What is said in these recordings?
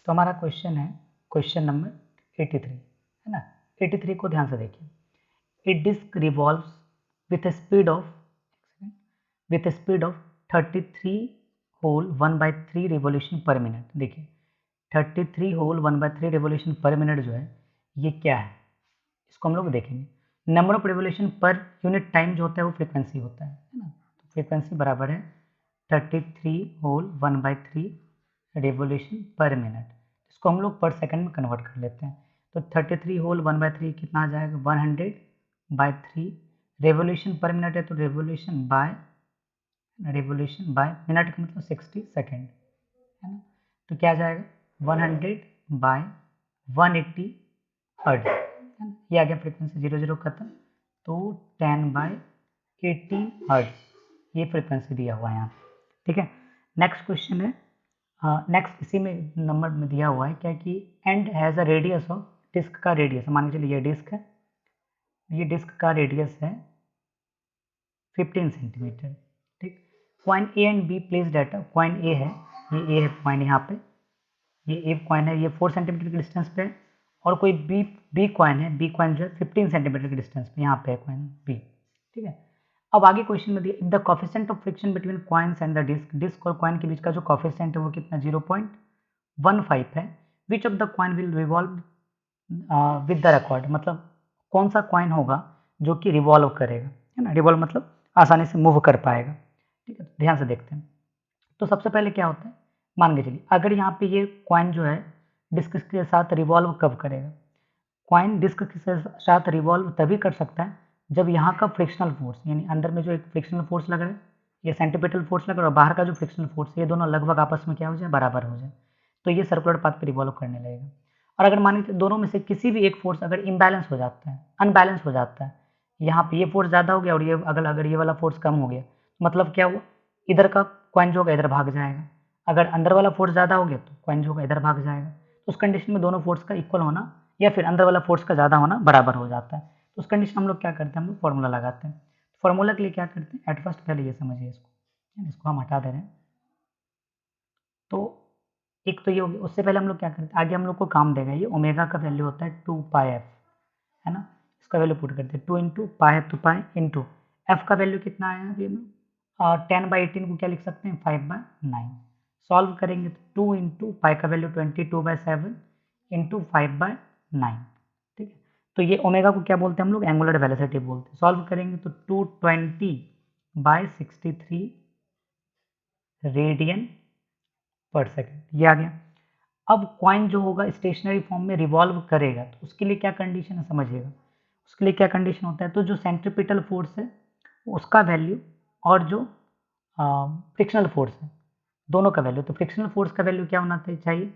तो हमारा क्वेश्चन है क्वेश्चन नंबर 83, है ना। 83 को ध्यान से देखिए। A disc revolves with speed of 33 whole 1/3 revolution per minute. देखिए 33 होल 1/3 रिवोल्यूशन पर मिनट जो है ये क्या है, इसको हम लोग देखेंगे। Number of revolution per unit time जो होता है वो फ्रीक्वेंसी होता है ना। तो फ्रीक्वेंसी बराबर है 33 होल 1/3 रिवोल्यूशन पर मिनट। इसको हम लोग पर सेकंड में कन्वर्ट कर लेते हैं। तो 33 होल 1/3 कितना आ जाएगा, 100/3। रेवोल्यूशन पर मिनट है तो रेवोल्यूशन बाय मिनट का मतलब 60 सेकेंड, है ना। तो क्या आ जाएगा 100/180 हर्ट्ज, है ना। ये आ गया फ्रीक्वेंसी, 0 0 खत्म। तो 10/80 हर्ट्ज ये फ्रीक्वेंसी दिया हुआ है यहाँ, ठीक है। नेक्स्ट क्वेश्चन है, नेक्स्ट इसी में नंबर में दिया हुआ है क्या कि and has a radius of, disc का रेडियस मान के चलिए ये डिस्क है, ये डिस्क का रेडियस है 15 सेंटीमीटर, ठीक। Coin A and B placed at, coin A है, ये ए है कॉइन यहाँ पे, ये ए कॉइन है, ये 4 सेंटीमीटर के डिस्टेंस पे है। और कोई बी कॉइन है, बी कॉइन जो है 15 सेंटीमीटर के डिस्टेंस पे यहाँ पे है कॉइन बी, ठीक है। अब आगे क्वेश्चन में दिया the coefficient of friction between coins and the disc, disc और कॉइन के बीच का जो कोफिशिएंट है वो कितना 0.15 है। Which of the coin will revolve with the record, मतलब कौन सा कॉइन होगा जो कि रिवॉल्व करेगा, है ना। रिवॉल्व मतलब आसानी से मूव कर पाएगा, ठीक है। ध्यान से देखते हैं। तो सबसे पहले क्या होता है, मान के चलिए अगर यहाँ पे ये कॉइन जो है डिस्क के साथ रिवॉल्व कब करेगा, कॉइन डिस्क के साथ रिवॉल्व तभी कर सकता है जब यहाँ का फ्रिक्शनल फोर्स, यानी अंदर में जो एक फ्रिक्शनल फोर्स लग रहा है, ये सेंट्रीपिटल फोर्स लग रहा है, और बाहर का जो फ्रिक्शनल फोर्स है, ये दोनों लगभग आपस में क्या हो जाए, बराबर हो जाए, तो ये सर्कुलर पाथ पे रिवॉल्व करने लगेगा। और अगर मान लीजिए दोनों में से किसी भी एक फोर्स अगर इम्बैलेंस हो जाता है, अनबैलेंस हो जाता है, यहाँ पे ये फोर्स ज़्यादा हो गया और ये अगर ये वाला फोर्स कम हो गया, मतलब क्या हुआ, इधर का कॉइन जो होगा इधर भाग जाएगा। अगर अंदर वाला फोर्स ज़्यादा हो गया तो कॉइन जो होगा इधर भाग जाएगा। तो उस कंडीशन में दोनों फोर्स का इक्वल होना या फिर अंदर वाला फोर्स का ज़्यादा होना बराबर हो जाता है। तो उस कंडीशन हम लोग क्या करते हैं, हम लोग फॉर्मूला लगाते हैं। फॉर्मूला के लिए क्या करते हैं, एट फर्स्ट पहले ये समझिए इसको हम हटा दे रहे हैं। तो एक तो ये हो गया, उससे पहले हम लोग क्या करते हैं, आगे हम लोग को काम देगा, ये ओमेगा का वैल्यू होता है 2πf, है ना। इसका वैल्यू पुट करते हैं 2 इंटू पाई है तो पाई इंटू एफ का वैल्यू कितना आया अभी हम लोग 10/18 को क्या लिख सकते हैं 5/9। सॉल्व करेंगे तो 2 इंटू पाई का वैल्यू 22/7 इंटू 5/9, ठीक है। तो ये ओमेगा को क्या बोलते हैं हम लोग, एंगुलर वेलोसिटी बोलते हैं। सॉल्व करेंगे तो 220/63 रेडियन पर सेकेंड ये आ गया। अब कॉइन जो होगा स्टेशनरी फॉर्म में रिवॉल्व करेगा, तो उसके लिए क्या कंडीशन है समझिएगा। उसके लिए क्या कंडीशन होता है, तो जो सेंट्रीपिटल फोर्स है उसका वैल्यू और जो फ्रिक्शनल फोर्स है दोनों का वैल्यू, तो फ्रिक्शनल फोर्स का वैल्यू क्या होना चाहिए,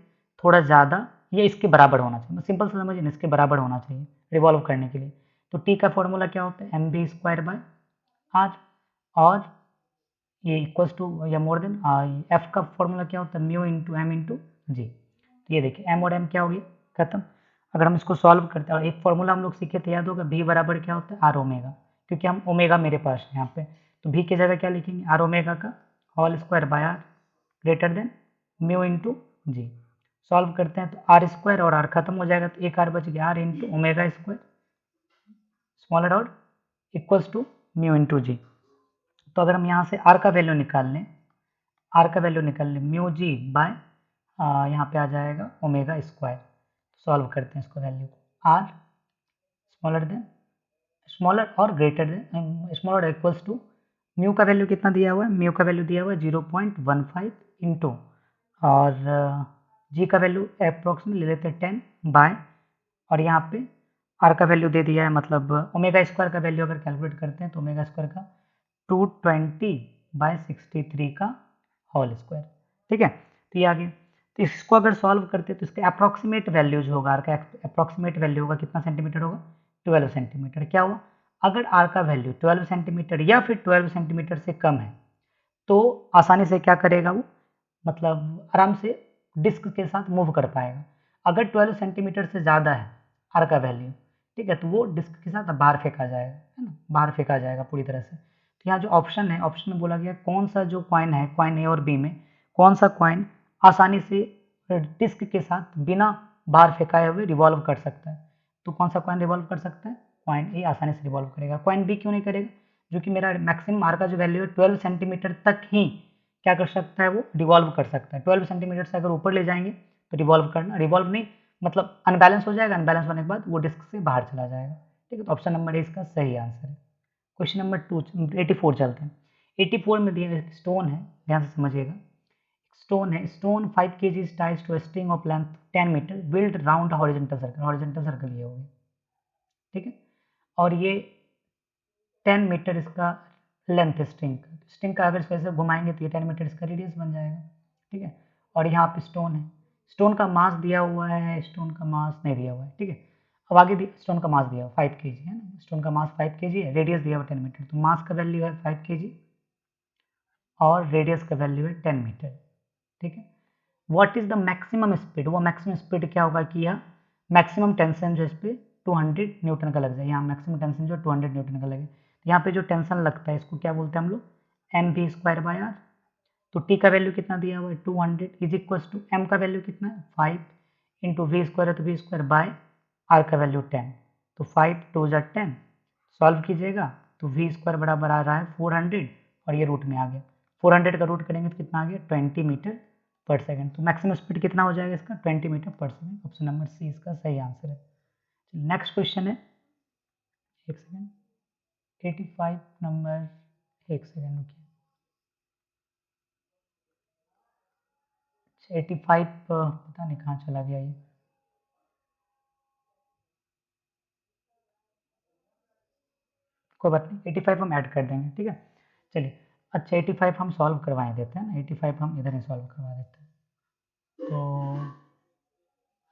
थोड़ा ज़्यादा या इसके बराबर होना चाहिए। सिंपल से समझिए ना, इसके बराबर होना चाहिए रिवॉल्व करने के लिए। तो टी का फॉर्मूला क्या होता है, mv²/r, और ये इक्वल्स टू या मोर देन एफ का फॉर्मूला क्या होता है, mu into M into G. तो ये देखिए एम और एम क्या हो गया, खत्म। अगर हम इसको सॉल्व करते हैं, और एक फॉर्मूला हम लोग सीखे थे याद होगा, भी बराबर क्या होता है आर ओमेगा, क्योंकि हम ओमेगा मेरे पास है यहाँ पे, तो भी की जगह क्या लिखेंगे, आर ओमेगा का whole square by R greater than mu into G. Solve करते हैं तो आर स्क्वायर और आर खत्म हो जाएगा, तो एक आर बच गया, R into omega square smaller और equals to mu into G. तो अगर हम यहाँ से आर का वैल्यू निकाल लें, म्यू जी बाय यहाँ पे आ जाएगा ओमेगा स्क्वायर। सॉल्व करते हैं इसको वैल्यू को, आर स्मॉलर और greater than smaller equals to mu का वैल्यू कितना दिया हुआ है, म्यू का वैल्यू दिया हुआ है 0.15 इंटू, और जी का वैल्यू अप्रोक्सीमेट ले लेते हैं 10 बाय, और यहाँ पे आर का वैल्यू दे दिया है, मतलब ओमेगा स्क्वायर का वैल्यू अगर कैलकुलेट करते हैं तो ओमेगा स्क्वायर का 220/63 का होल स्क्वायर, ठीक है। तो ये आ गया। तो इसको अगर सॉल्व करते हैं तो इसका अप्रॉक्सीमेट वैल्यू जो होगा, आर का अप्रॉक्सीमेट वैल्यू होगा कितना सेंटीमीटर होगा, 12 सेंटीमीटर। क्या हुआ, अगर आर का वैल्यू 12 सेंटीमीटर या फिर 12 सेंटीमीटर से कम है तो आसानी से क्या करेगा वो, मतलब आराम से डिस्क के साथ मूव कर पाएगा। अगर 12 सेंटीमीटर से ज़्यादा है आर का वैल्यू, ठीक है, तो वो डिस्क के साथ बाहर फेंका जाएगा, है ना, बाहर फेंका जाएगा पूरी तरह से। तो यहाँ जो ऑप्शन है, ऑप्शन में बोला गया कौन सा जो कॉइन है, कॉइन ए और बी में कौन सा कॉइन आसानी से डिस्क के साथ बिना बाहर फेंकाए हुए रिवॉल्व कर सकता है। तो कौन सा कॉइन रिवॉल्व कर सकता है? कॉइन ए आसानी से रिवॉल्व करेगा। कॉइन बी क्यों नहीं करेगा? जो कि मेरा मैक्सिमम आर का जो वैल्यू है 12 सेंटीमीटर तक ही क्या कर सकता है, वो रिवॉल्व कर सकता है। 12 सेंटीमीटर से अगर ऊपर ले जाएंगे तो रिवॉल्व नहीं मतलब अनबैलेंस हो जाएगा, अनबैलेंस होने के बाद वो डिस्क से बाहर चला जाएगा। ठीक है, तो ऑप्शन नंबर ए इसका सही आंसर है। क्वेश्चन नंबर 84 चलते हैं। 84 में दिया स्टोन है, ध्यान से समझिएगा। स्टोन है, stone 5 kg ties to string of length 10 metre build round horizontal circle, horizontal circle ये हो गया। ठीक है, और ये 10 मीटर इसका लेंथ स्ट्रिंग का अगर इस वजह से घुमाएंगे तो ये 10 मीटर इसका रेडियस बन जाएगा। ठीक है, और यहाँ पे स्टोन है, स्टोन का मास दिया हुआ है, स्टोन का मास नहीं दिया हुआ है। ठीक है, अब आगे स्टोन का मास दिया हुआ 5 kg है ना, स्टोन का मास 5 kg है, रेडियस दिया हुआ 10 मीटर, तो मास का वैल्यू है 5 kg और रेडियस का वैल्यू है 10 मीटर। ठीक है, what is the maximum speed, वो मैक्सिमम स्पीड क्या होगा कि यह मैक्सिमम टेंशन जो इस पर 200 न्यूटन का लग जाए, यहाँ मैक्सिमम टेंशन जो 200 न्यूटन का लगे, तो यहाँ पे जो टेंशन लगता है इसको क्या बोलते हैं हम लोग, M V square by R. तो टी का वैल्यू कितना दिया हुआ है 200 इज इक्वल टू एम का वैल्यू कितना है 5 इंटू वी स्क्वायर है तो वी स्क्वायर बाय आर का वैल्यू 10, तो 5 2 जा 10, सॉल्व कीजिएगा तो वी स्क्वायर बराबर आ रहा है 400 और ये रूट में आ गया, 400 का रूट करेंगे तो कितना आ गया 20 मीटर पर सेकंड। तो मैक्सिमम स्पीड कितना हो जाएगा इसका 20 मीटर पर सेकंड। ऑप्शन नंबर सी इसका सही आंसर है। नेक्स्ट क्वेश्चन है, एक सेकंड, 85 नंबर, एक सेकंड रुकिए, 85 पता नहीं कहाँ चला गया ये, कोई बात नहीं, 85 हम ऐड कर देंगे। ठीक है, चलिए, अच्छा 85 हम सॉल्व करवाए देते हैं ना, 85 हम इधर ही सॉल्व करवा देते हैं, तो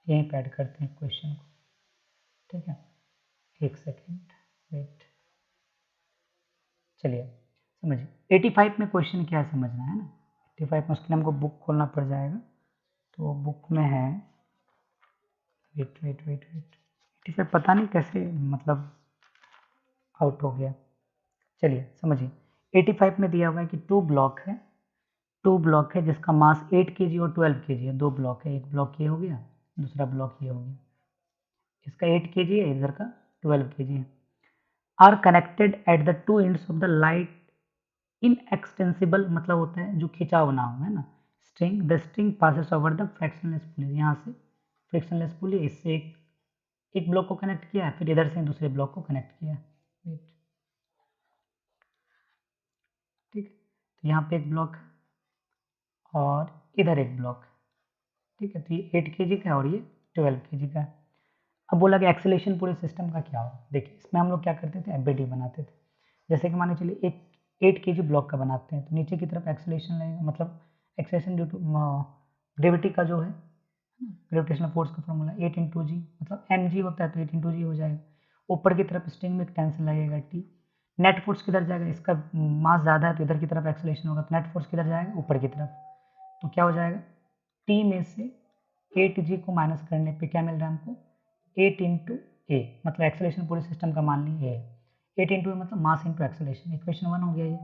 यहीं पे ऐड करते हैं क्वेश्चन को। ठीक है, एक सेकेंड वेट, चलिए समझिए 85 में क्वेश्चन क्या है समझना है ना। 85 में उसके लिए हमको बुक खोलना पड़ जाएगा, तो बुक में है, वेट वेट वेट वेट, 85 पता नहीं कैसे मतलब आउट हो गया। चलिए समझिए, 85 में दिया हुआ है कि टू ब्लॉक है जिसका मास 8 kg और 12 kg है। दो ब्लॉक है, एक ब्लॉक ये हो गया, दूसरा ब्लॉक ये हो गया, इसका 8 kg है, इधर का 12 kg है। Are connected at the two ends of the light inextensible, मतलब होता है जो खिंचाव ना हो, है ना, string, the string passes over the frictionless pulley, यहाँ से फ्रैक्शनलेस पुली, इससे एक ब्लॉक को कनेक्ट किया है, फिर इधर से दूसरे ब्लॉक को कनेक्ट किया है। ठीक, तो यहाँ पे एक ब्लॉक और इधर एक ब्लॉक। ठीक है, तो ये 8 kg का है और ये 12 kg का है। अब बोला कि एक्सेलेरेशन पूरे सिस्टम का क्या होगा। देखिए इसमें हम लोग क्या करते थे, एफबीडी बनाते थे। जैसे कि मान के चलिए एक 8 kg ब्लॉक का बनाते हैं, तो नीचे की तरफ एक्सेलेरेशन लगेगा, मतलब एक्सेलेरेशन ड्यू टू ग्रेविटी का जो है ग्रेविटेशनल फोर्स का फॉर्मूला 8 इंटू जी, मतलब एम जी होता है तो 8 इंटू जी हो जाएगा। ऊपर की तरफ स्ट्रिंग में एक टेंशन लगेगा टी, नेट फोर्स किधर जाएगा, इसका मास ज़्यादा है तो इधर की तरफ एक्सेलेरेशन होगा, तो नेट फोर्स किधर जाएगा, ऊपर की तरफ। तो क्या हो जाएगा, टी में से 8g को माइनस करने पे क्या मिल रहा है हमको, 8 इंटू ए, मतलब एक्सेलेरेशन पूरे सिस्टम का मान ली ए, 8 इंटू ए मतलब मास इंटू एक्सेलेरेशन, इक्वेशन 1 हो गया ये।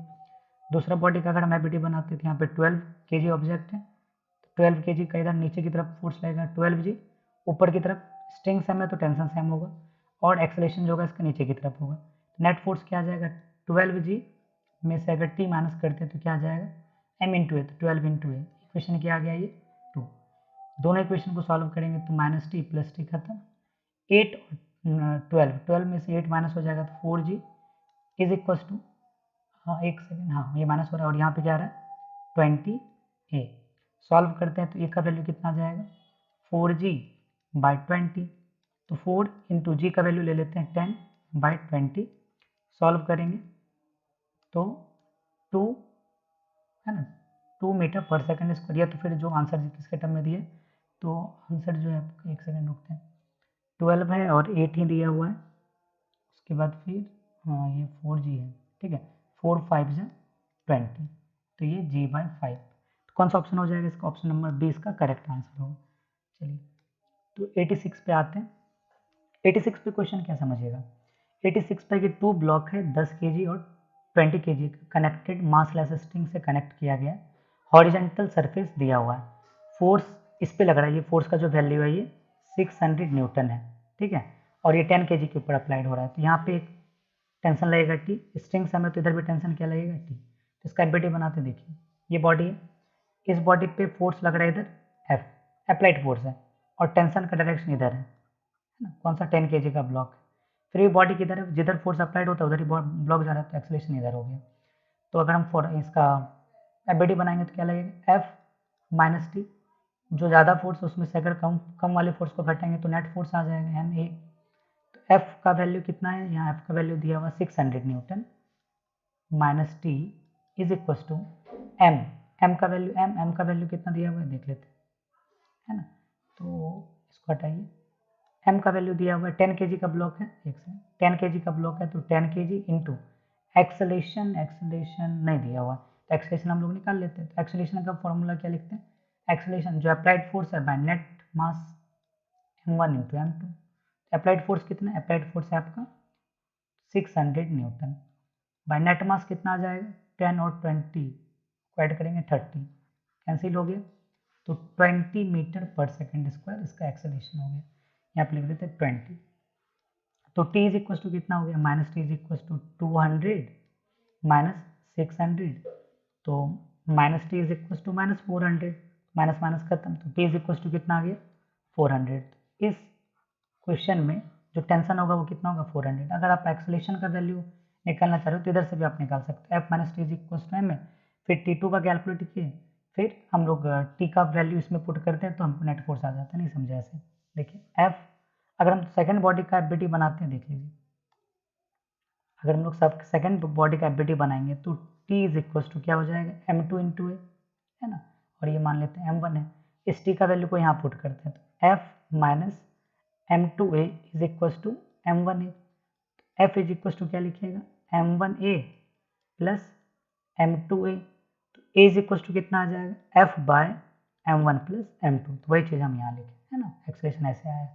दूसरा बॉडी का अगर हम एबिलिटी बनाते हैं तो यहाँ पे 12 kg ऑब्जेक्ट है, 12 kg का इधर नीचे की तरफ फोर्स लगेगा 12g, ऊपर की तरफ स्ट्रिंग सेम है तो टेंशन सेम होगा, और एक्सेलेरेशन जो होगा इसका नीचे की तरफ होगा। नेट फोर्स क्या आ जाएगा, 12g में से अगर टी माइनस करते हैं तो क्या आ जाएगा, एम इंटू ए, तो 12 इंटू ए, इक्वेशन क्या आ गया ये 2। दोनों इक्वेशन को सॉल्व करेंगे तो माइनस टी प्लस टी खत्म, 8 12 में से 8 माइनस हो जाएगा तो 4g इज इक्वल टू, हाँ एक सेकेंड, हाँ ये माइनस हो रहा है और यहाँ पे क्या आ रहा है 20 ए। सॉल्व करते हैं तो ए का वैल्यू कितना आ जाएगा 4g बाई 20, तो 4 इंटू जी का वैल्यू ले लेते हैं 10 बाई 20, सॉल्व करेंगे तो 2 है ना, 2 मीटर पर सेकंड स्क्वायर, या तो फिर जो आंसर किसके टर्म में दिए, तो आंसर जो है एक सेकंड रुकते हैं, 12 है और 8 ही दिया हुआ है, उसके बाद फिर हाँ ये 4g है। ठीक है, 4 5 जा 20, तो ये g बाई 5, तो कौन सा ऑप्शन हो जाएगा इसका, ऑप्शन नंबर बी इसका करेक्ट आंसर होगा। चलिए तो 86 पे आते हैं। 86 पे क्वेश्चन क्या समझिएगा, 86 पे कि टू ब्लॉक है 10 kg और 20 kg कनेक्टेड मास लेस स्ट्रिंग से कनेक्ट किया गया, हॉरिजेंटल सरफेस दिया हुआ है, फोर्स इस पे लग रहा है, ये फोर्स का जो वैल्यू है ये 600 न्यूटन है, ठीक है, और ये 10 kg के ऊपर अप्लाइड हो रहा है, तो यहाँ पे एक टेंशन लगेगा टी, स्ट्रिंग्स हमें, तो इधर भी टेंशन क्या लगेगा टी। तो इसका एबिलिटी बनाते देखिए, ये बॉडी है, इस बॉडी पे फोर्स लग रहा है इधर एफ, अप्लाइड फोर्स है, और टेंशन का डायरेक्शन इधर है ना, कौन सा 10 kg का ब्लॉक है। फिर ये बॉडी किधर है, जिधर फोर्स अप्लाइड होता है उधर ही ब्लॉक जा रहा है, तो एक्सेलरेशन इधर हो गया। तो अगर हम इसका एबिलिटी बनाएंगे तो क्या लगेगा, एफ माइनस टी, जो ज़्यादा फोर्स है उसमें से अगर कम वाले फोर्स को घटाएंगे तो नेट फोर्स आ जाएगा एम ए। तो एफ का वैल्यू कितना है, यहाँ एफ का वैल्यू दिया हुआ 600 newton minus T is equal to M, M का वैल्यू एम का वैल्यू कितना दिया हुआ है देख लेते हैं ना, तो इसको हटाइए, एम का वैल्यू दिया हुआ है 10 kg का ब्लॉक है, एक से 10 kg का ब्लॉक है, तो 10 kg इंटू एक्सेलेरेशन नहीं दिया हुआ, तो एक्सेलेरेशन हम लोग निकाल लेते हैं। तो एक्सेलेरेशन का फॉर्मूला क्या लिखते हैं, एक्सेलेरेशन जो अप्लाइड फोर्स है by net mass m1 into m2। Applied force कितना है, अप्लाइड फोर्स है आपका 600 न्यूटन, बाय नेट मास कितना आ जाएगा, 10 और 20 को ऐड करेंगे 30, कैंसिल हो गया, तो 20 मीटर पर सेकेंड स्क्वायर इसका एक्सेलेरेशन हो गया, यहाँ पे लिख देते हैं 20। तो t इज इक्वल टू कितना हो गया, minus T is equal to 200 minus 600, तो minus T is equal to minus 400, minus minus खत्म, तो t इज इक्वल टू कितना आ गया 400। इस क्वेश्चन में जो टेंशन होगा वो कितना होगा 400। अगर आप एक्सेलेरेशन का वैल्यू निकालना चाह रहे हो तो इधर से भी आप निकाल सकते हो, F minus T is equal to M है, फिर T2 का कैलकुलेट किए, फिर हम लोग T का वैल्यू इसमें पुट करते हैं तो हमको नेट फोर्स आ जाता है, नहीं समझे ऐसे। देखिए F, अगर हम सेकंड बॉडी का एबिलिटी बनाते हैं, देख लीजिए, अगर हम लोग सब सेकंड बॉडी का एबिलिटी बनाएंगे तो T इज इक्वल टू क्या हो जाएगा m2 इंटू ए, है ना, और ये मान लेते हैं m1 है, इस T का वैल्यू को यहाँ पुट करते हैं, तो F minus m2a is equal to m1a, F is equal to क्या लिखिएगा m1a प्लस m2a, तो a इज इक्वल टू कितना आ जाएगा F bye m1 plus m2, तो वही चीज़ हम यहाँ लिखे, है ना, एक्सप्रेशन ऐसे आया।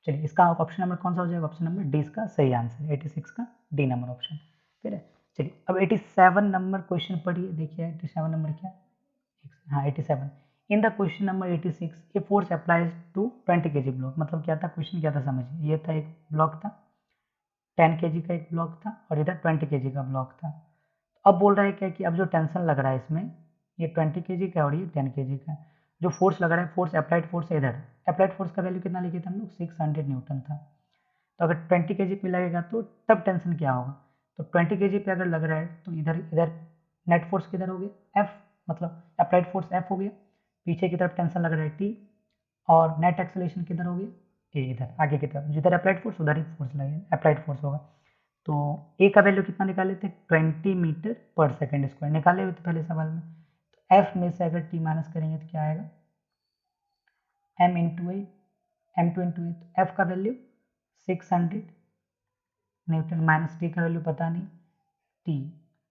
चलिए इसका ऑप्शन नंबर कौन सा हो जाएगा, ऑप्शन नंबर डी इसका सही आंसर, 86 का डी नंबर ऑप्शन। फिर है, चलिए अब 87 नंबर क्वेश्चन पढ़िए, देखिए 87 नंबर क्या, हाँ 87, in the question number 86 a force applies to 20 kg block, मतलब क्या था क्वेश्चन, क्या था समझिए, ये था एक ब्लॉक था 10 kg का एक ब्लॉक था और इधर 20 kg का ब्लॉक था। अब बोल रहा है क्या कि अब जो टेंशन लग रहा है इसमें, ये 20 kg का और ये 10 kg का, जो फोर्स लग रहा है, फोर्स अप्लाइड फोर्स है इधर, अप्लाइड फोर्स का वैल्यू कितना लिखे थे हम लोग 600 न्यूटन था, तो अगर 20 kg पे लगेगा तो तब टेंशन क्या होगा, तो 20 kg पे अगर लग रहा है तो इधर इधर नेट फोर्स किधर हो गया F, मतलब अप्लाइड फोर्स F हो गया, पीछे की तरफ टेंशन लग रहा है T, और नेट एक्सेलरेशन किधर हो गया ए, इधर आगे की तरफ, जिधर अप्लाइड फोर्स उधर ही फोर्स लगेगा, अप्लाइड फोर्स होगा। तो ए का वैल्यू कितना निकाले थे 20 मीटर पर सेकेंड स्क्वायर निकाले हुए थे पहले सवाल में, तो एफ में से अगर टी माइनस करेंगे तो क्या आएगा M into A, m2 into A, तो एफ का वैल्यू 600 न्यूटन माइनस टी का वैल्यू पता नहीं, टी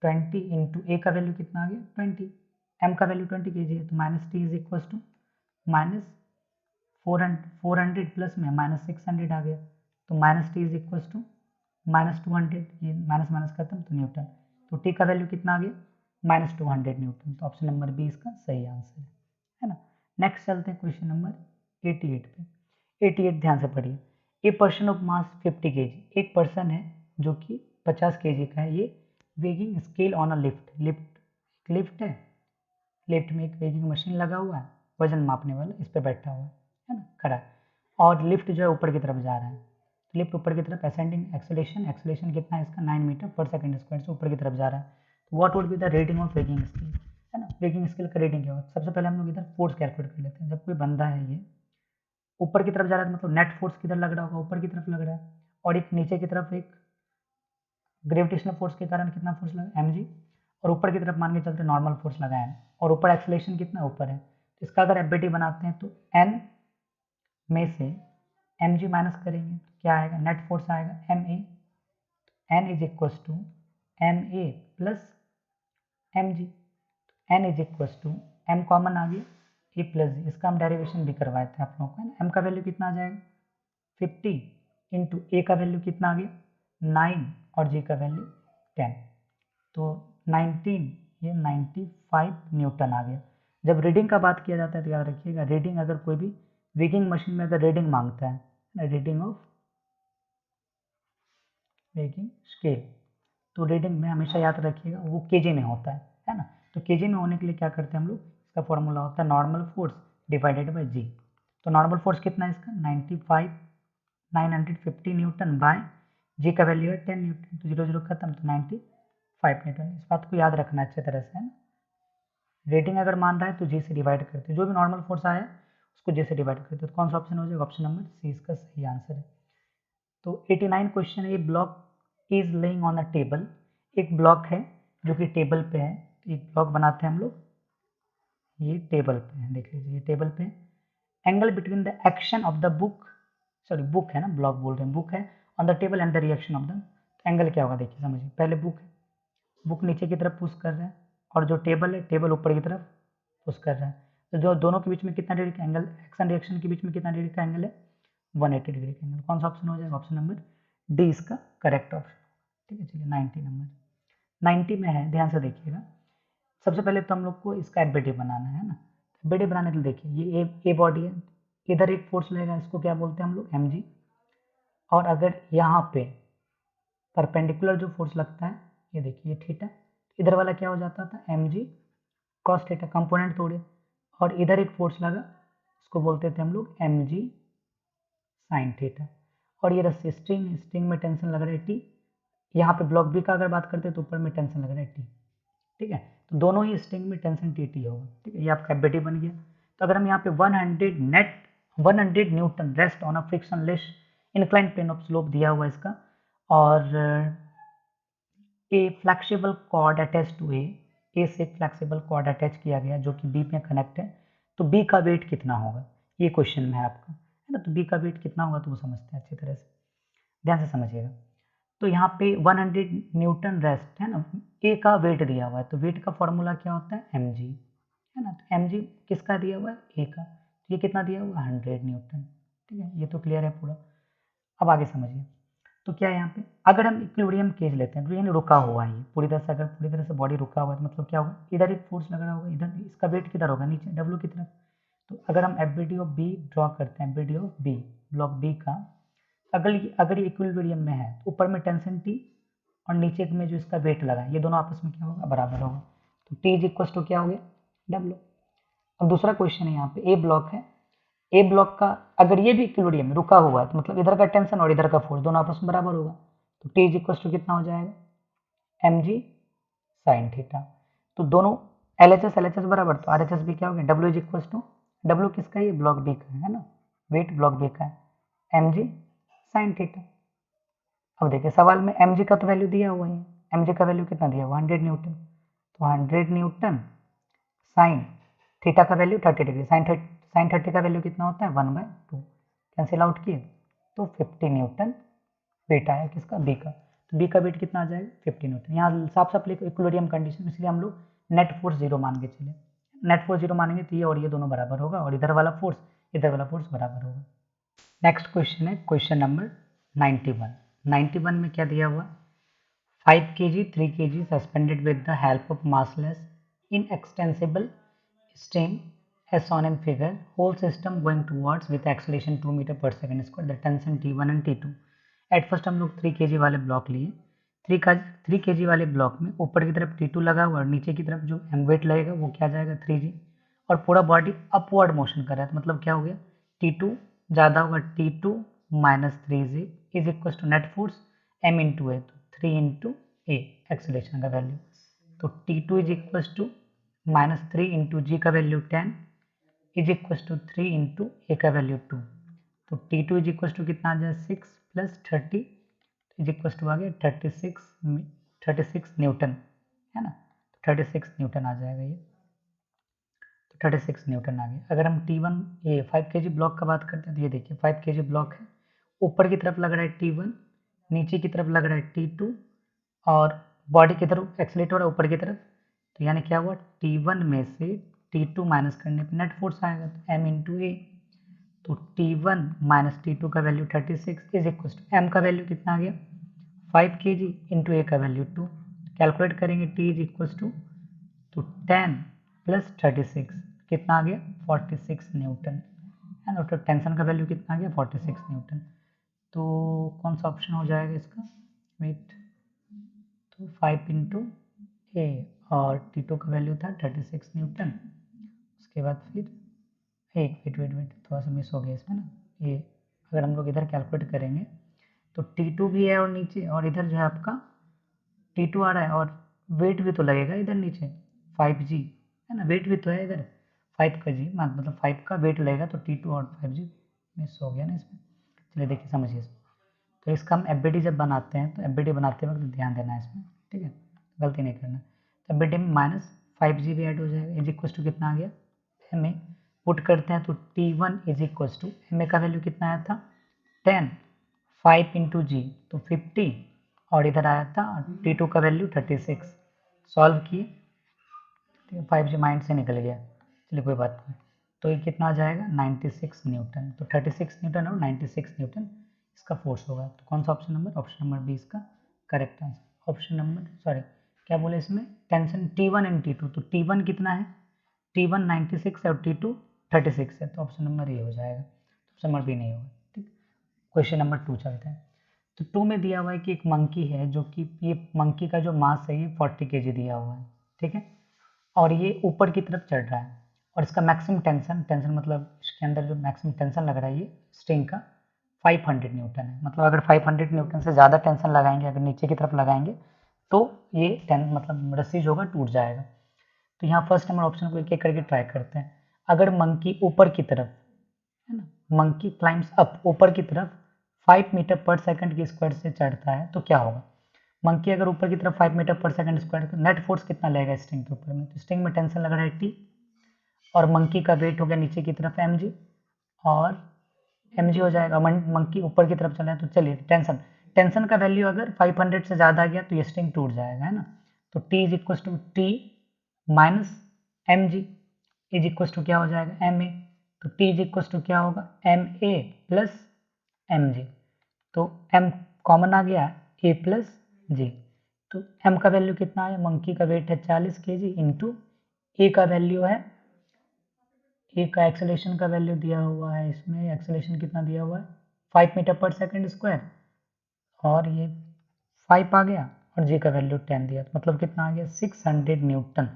20 इंटू ए का वैल्यू कितना आ गया 20, एम का वैल्यू 20 kg है, तो minus T is equal to minus 400 plus में माइनस 600 आ गया, तो minus T is equal to minus 200, ये माइनस माइनस खत्म, तो न्यूटन, तो टी का वैल्यू कितना आ गया माइनस 200 न्यूटन, तो ऑप्शन नंबर बी इसका सही आंसर है ना। नेक्स्ट चलते हैं क्वेश्चन नंबर 88 पे। 88 ध्यान से पढ़िए, a person of mass 50 kg, एक पर्सन है जो कि 50 kg का है, ये weighing scale on a lift है, लिफ्ट में एक वेगिंग मशीन लगा हुआ है, वजन मापने वाला, इस पर बैठा हुआ है ना, खड़ा है, और लिफ्ट जो है ऊपर की तरफ जा रहा है, तो लिफ्ट ऊपर की तरफ असेंडिंग एक्सेलेरेशन कितना है इसका 9 मीटर पर सेकंड स्क्वायर से ऊपर की तरफ जा रहा है, तो what would be the rating of weighing scale, है ना, वेगिंग स्केल का रेटिंग क्या होगा, सबसे पहले हम लोग इधर फोर्स कैलकुलेट कर लेते हैं, जब कोई बंदा है ये ऊपर की तरफ जा रहा है, मतलब नेट फोर्स किधर लग रहा होगा ऊपर की तरफ लग रहा है, और एक नीचे की तरफ एक ग्रेविटेशनल फोर्स के कारण कितना फोर्स लगा mg, और ऊपर की तरफ मान के चलते नॉर्मल फोर्स लगा है, और ऊपर एक्सेलरेशन कितना ऊपर है, तो इसका अगर एबिलिटी बनाते हैं तो n में से mg माइनस करेंगे तो क्या आएगा, नेट फोर्स आएगा ma, n is equal to ma plus mg, n is equal to m common आ गया a प्लस जी, इसका हम डेरिवेशन भी करवाए थे आप लोगों को, है ना, m का वैल्यू कितना आ जाएगा 50 इंटू a का वैल्यू कितना आ गया 9 और g का वैल्यू 10, तो 19, ये 95 न्यूटन आ गया, जब रीडिंग का बात किया जाता है तो याद रखिएगा, रीडिंग अगर कोई भी वेगिंग मशीन में अगर रीडिंग मांगता है, रीडिंग ऑफ वेगिंग स्केल, तो रीडिंग में हमेशा याद रखिएगा वो केजी में होता है ना। तो केजी में होने के लिए क्या करते हैं हम लोग, इसका फॉर्मूला होता है नॉर्मल फोर्स डिवाइडेड बाय जी। तो नॉर्मल फोर्स कितना है इसका 950 न्यूटन बाय जी का वैल्यू है 10 न्यूटन, तो 0 0 खत्म, तो 95 न्यूटन। इस बात को याद रखना अच्छे तरह से, है ना। रेटिंग अगर मान रहा है तो जी से डिवाइड करते हैं, जो भी नॉर्मल फोर्स आया उसको जी से डिवाइड करते हैं। तो कौन सा ऑप्शन हो जाएगा, ऑप्शन नंबर सी इसका सही आंसर है। तो 89 क्वेश्चन है, ये block is laying on a table, एक ब्लॉक है जो कि टेबल पे है। एक ब्लॉक बनाते हैं हम लोग, ये टेबल पे है, देख लीजिए ये टेबल पे है। Angle between the action of the book, sorry book है ना, ब्लॉक बोल रहे हैं, बुक है on the table and the reaction of the, angle क्या होगा देखिए समझिए। पहले बुक है, बुक नीचे की तरफ पुश कर रहा है, और जो टेबल है टेबल ऊपर की तरफ पुश कर रहा है। तो जो दोनों के बीच में कितना डिग्री का एंगल, एक्शन रिएक्शन के बीच में कितना डिग्री का एंगल है, 180 डिग्री का एंगल। कौन सा ऑप्शन हो जाएगा, ऑप्शन नंबर डी इसका करेक्ट ऑप्शन। ठीक है, चलिए 90 नंबर 90 में है, ध्यान से देखिएगा। सबसे पहले तो हम लोग को इसका एफबीडी बनाना है ना। एफबीडी बनाने के लिए देखिए, ये ए बॉडी है, इधर एक फोर्स लगेगा, इसको क्या बोलते हैं हम लोग, एम जी। और अगर यहाँ पे परपेंडिकुलर जो फोर्स लगता है, ये देखिए थीटा, इधर वाला क्या हो जाता था, M G cos theta, component तोड़े, और इधर एक फोर्स लगा, इसको बोलते थे हम लोग एम जी साइन थीटा। और ये रस्सी स्ट्रिंग, स्ट्रिंग में टेंशन लग रहा है टी, यहाँ पे ब्लॉक बी का अगर बात करते हैं तो ऊपर में टेंशन लग रहा है टी। ठीक है, तो दोनों ही स्ट्रिंग में टेंशन टी टी होगा। ठीक है, ये आपका एफबीडी बन गया। तो अगर हम यहाँ पे 100 newton rest on a frictionless incline plane of slope दिया हुआ इसका, और a flexible cord attach to A से फ्लेक्सिबल कॉर्ड अटैच किया गया जो कि बी में कनेक्ट है, तो बी का वेट कितना होगा, ये क्वेश्चन में है आपका, है ना। तो बी का वेट कितना होगा तो वो समझते हैं अच्छी तरह से, ध्यान से समझिएगा। तो यहाँ पे 100 न्यूटन रेस्ट है ना, ए का वेट दिया हुआ है, तो वेट का फॉर्मूला क्या होता है, एम जी, है ना। तो एम जी किसका दिया हुआ है, ए का, तो ये कितना दिया हुआ है 100 न्यूटन। ठीक है, ये तो क्लियर है पूरा। अब आगे समझिए, तो क्या है यहाँ पे, अगर हम इक्विलिब्रियम केज लेते हैं, तो यानी रुका हुआ है पूरी तरह से, अगर पूरी तरह से बॉडी रुका हुआ है तो मतलब क्या होगा, इधर एक फोर्स लग रहा होगा, इधर इसका वेट किधर होगा, नीचे डब्ल्यू की तरफ। तो अगर हम एफबीडी ऑफ बी ड्रॉ करते हैं, FBD of B block B का, अगर ये इक्विलिब्रियम में है तो ऊपर में टेंशन टी और नीचे में जो इसका वेट लगा है, ये दोनों आपस में क्या होगा, बराबर होगा। तो टी इज इक्वल टू क्या हो गया, डब्ल्यू। अब दूसरा क्वेश्चन है, यहाँ पे ए ब्लॉक है, ए ब्लॉक का अगर ये भी इक्विलिब्रियम में रुका हुआ है तो मतलब इधर का टेंशन और इधर का फोर्स दोनों आपस में बराबर होगा। तो टी इज इक्वल टू कितना हो जाएगा, एम जी साइन थीटा। तो दोनों एल एच एस बराबर, तो आर एच एस भी क्या हो गया, W is equal to, W किसका है, ब्लॉक बी का है ना, वेट ब्लॉक बी का है, एम जी साइन थीटा। अब देखिए सवाल में एम जी का तो वैल्यू दिया हुआ है, एम जी का वैल्यू कितना दिया हुआ, 100 न्यूटन, तो 100 न्यूटन साइन थीटा का वैल्यू 30 डिग्री, साइन 30 का वैल्यू कितना होता है 1/2, कैंसिल आउट किए तो 50 न्यूटन वेट आया किसका, बी का। तो बी का वेट कितना आ जाएगा 50 न्यूटन। यहाँ साफ साफ लिखो इक्विलिब्रियम कंडीशन, इसलिए हम लोग नेट फोर्स 0 मान के चले, नेट फोर्स 0 मानेंगे तो ये और ये दोनों बराबर होगा, और इधर वाला फोर्स इधर वाला फोर्स बराबर होगा। नेक्स्ट क्वेश्चन है क्वेश्चन नंबर 91 में क्या दिया हुआ, 5 kg 3 kg suspended with the help of massless inextensible string as shown in figure, whole system going towards with acceleration 2 meter per second square, the tension T1 and T2। At first हम लोग 3 kg वाले block लिए, 3 kg वाले block में ऊपर की तरफ T2 लगा हुआ और नीचे की तरफ जो वेट लगेगा वो क्या जाएगा 3G, और पूरा बॉडी अपवर्ड मोशन कर रहा है, तो मतलब क्या हो गया, T2 ज़्यादा होगा, T2 minus 3G is equal to net force M into A, तो 3 इंटू ए एक्सेलेरेशन का वैल्यू। तो T2 is equal to -3 into G का value 10 is equal to 3 into A का वैल्यू 2। तो T2 इज इक्वल टू कितना आ जाए 6 + 30 is equal to आ गया 36 Newton, है ना। तो 36 न्यूटन आ जाएगा ये, तो 36 न्यूटन आ गया। अगर हम T1 ये 5 kg ब्लॉक का बात करते हैं तो ये देखिए 5 kg ब्लॉक है, ऊपर की तरफ लग रहा है T1, नीचे की तरफ लग रहा है T2, और बॉडी की तरफ एक्सीलरेट हो रहा है ऊपर की तरफ, तो यानी क्या हुआ, T1 में से T2 माइनस करने पे नेट फोर्स आएगा, तो M इंटू ए। तो T1 माइनस T2 का value 36 is equal to M का वैल्यू कितना आ गया 5 kg इंटू ए का वैल्यू 2, कैलकुलेट करेंगे T इज इक्वल टू 10 + 36, कितना आ गया 46 न्यूटन है ना। तो टेंशन का वैल्यू कितना आ गया 46 न्यूटन। तो कौन सा ऑप्शन हो जाएगा इसका, वेट, तो 5 इंटू ए और T2 का वैल्यू था 36 न्यूटन। उसके बाद फिर एक वेट थोड़ा सा मिस हो गया इसमें ना, ये अगर हम लोग इधर कैलकुलेट करेंगे तो T2 भी है और नीचे, और इधर जो है आपका T2 आ रहा है और वेट भी तो लगेगा इधर नीचे 5G है ना, वेट भी तो है इधर 5 का जी, मतलब 5 का वेट लगेगा तो T2 और 5G मिस हो गया ना इसमें। चलिए देखिए समझिए इसमें, तो इसका हम एफबीडी जब बनाते हैं तो एफबीडी बनाते वक्त ध्यान देना है इसमें, ठीक है, गलती नहीं करना। तो एफबीडी में -5G भी ऐड हो जाएगा, इज इक्वल टू कितना आ गया एम ए, पुट करते हैं तो T1 is equal to M A का वैल्यू कितना आया था 10, 5 इंटू जी तो 50, और इधर आया था T2 का वैल्यू 36। सॉल्व किए, 5G माइंड से निकल गया, चलिए कोई बात नहीं। तो ये कितना आ जाएगा 96 न्यूटन, तो 36 न्यूटन और 96 न्यूटन इसका फोर्स होगा। तो कौन सा ऑप्शन नंबर बी इसका correct answer. Option number sorry क्या बोले इसमें, टेंशन T1 एंड T2, तो T1 कितना है, T1 96 है और T2 36 है, तो ऑप्शन नंबर ए हो जाएगा, ऑप्शन नंबर बी नहीं होगा। ठीक, क्वेश्चन नंबर 2 चलते हैं। तो 2 में दिया हुआ है कि एक मंकी है जो कि ये मंकी का जो मास है ये 40 kg दिया हुआ है, ठीक है, और ये ऊपर की तरफ चढ़ रहा है और इसका मैक्सिमम टेंशन मतलब इसके अंदर जो मैक्सिमम टेंशन लग रहा है ये स्ट्रिंग का 500 न्यूटन है। मतलब अगर 500 न्यूटन से ज़्यादा टेंशन लगाएंगे, अगर नीचे की तरफ लगाएंगे तो ये मतलब रस्सी जो होगा टूट जाएगा। तो यहाँ फर्स्ट नंबर ऑप्शन को एक एक करके ट्राई करते हैं। अगर मंकी ऊपर की तरफ है ना, मंकी क्लाइम्स अप, ऊपर की तरफ 5 मीटर पर सेकंड की स्क्वायर से चढ़ता है तो क्या होगा। मंकी अगर ऊपर की तरफ 5 मीटर पर सेकंड स्क्वायर, तो नेट फोर्स कितना लगेगा स्ट्रिंग के ऊपर में, तो स्ट्रिंग में टेंशन लग रहा है T, और मंकी का वेट हो गया नीचे की तरफ mg, और mg हो जाएगा, मंकी ऊपर की तरफ चला है तो चलिए टेंशन का वैल्यू अगर 500 से ज़्यादा आ गया तो ये स्ट्रिंग टूट जाएगा है ना। तो T is equal to T minus mg is equal to क्या हो जाएगा ma, तो T इज इक्वल टू क्या होगा ma प्लस mg, तो m कॉमन आ गया a प्लस जी, तो m का वैल्यू कितना है, मंकी का वेट है 40 kg इंटू a का वैल्यू है, ए का एक्सेलेरेशन का वैल्यू दिया हुआ है इसमें, एक्सेलेरेशन कितना दिया हुआ है 5 मीटर पर सेकंड स्क्वायर, और ये 5 आ गया और जी का वैल्यू 10 दिया, तो मतलब कितना आ गया 600 न्यूटन।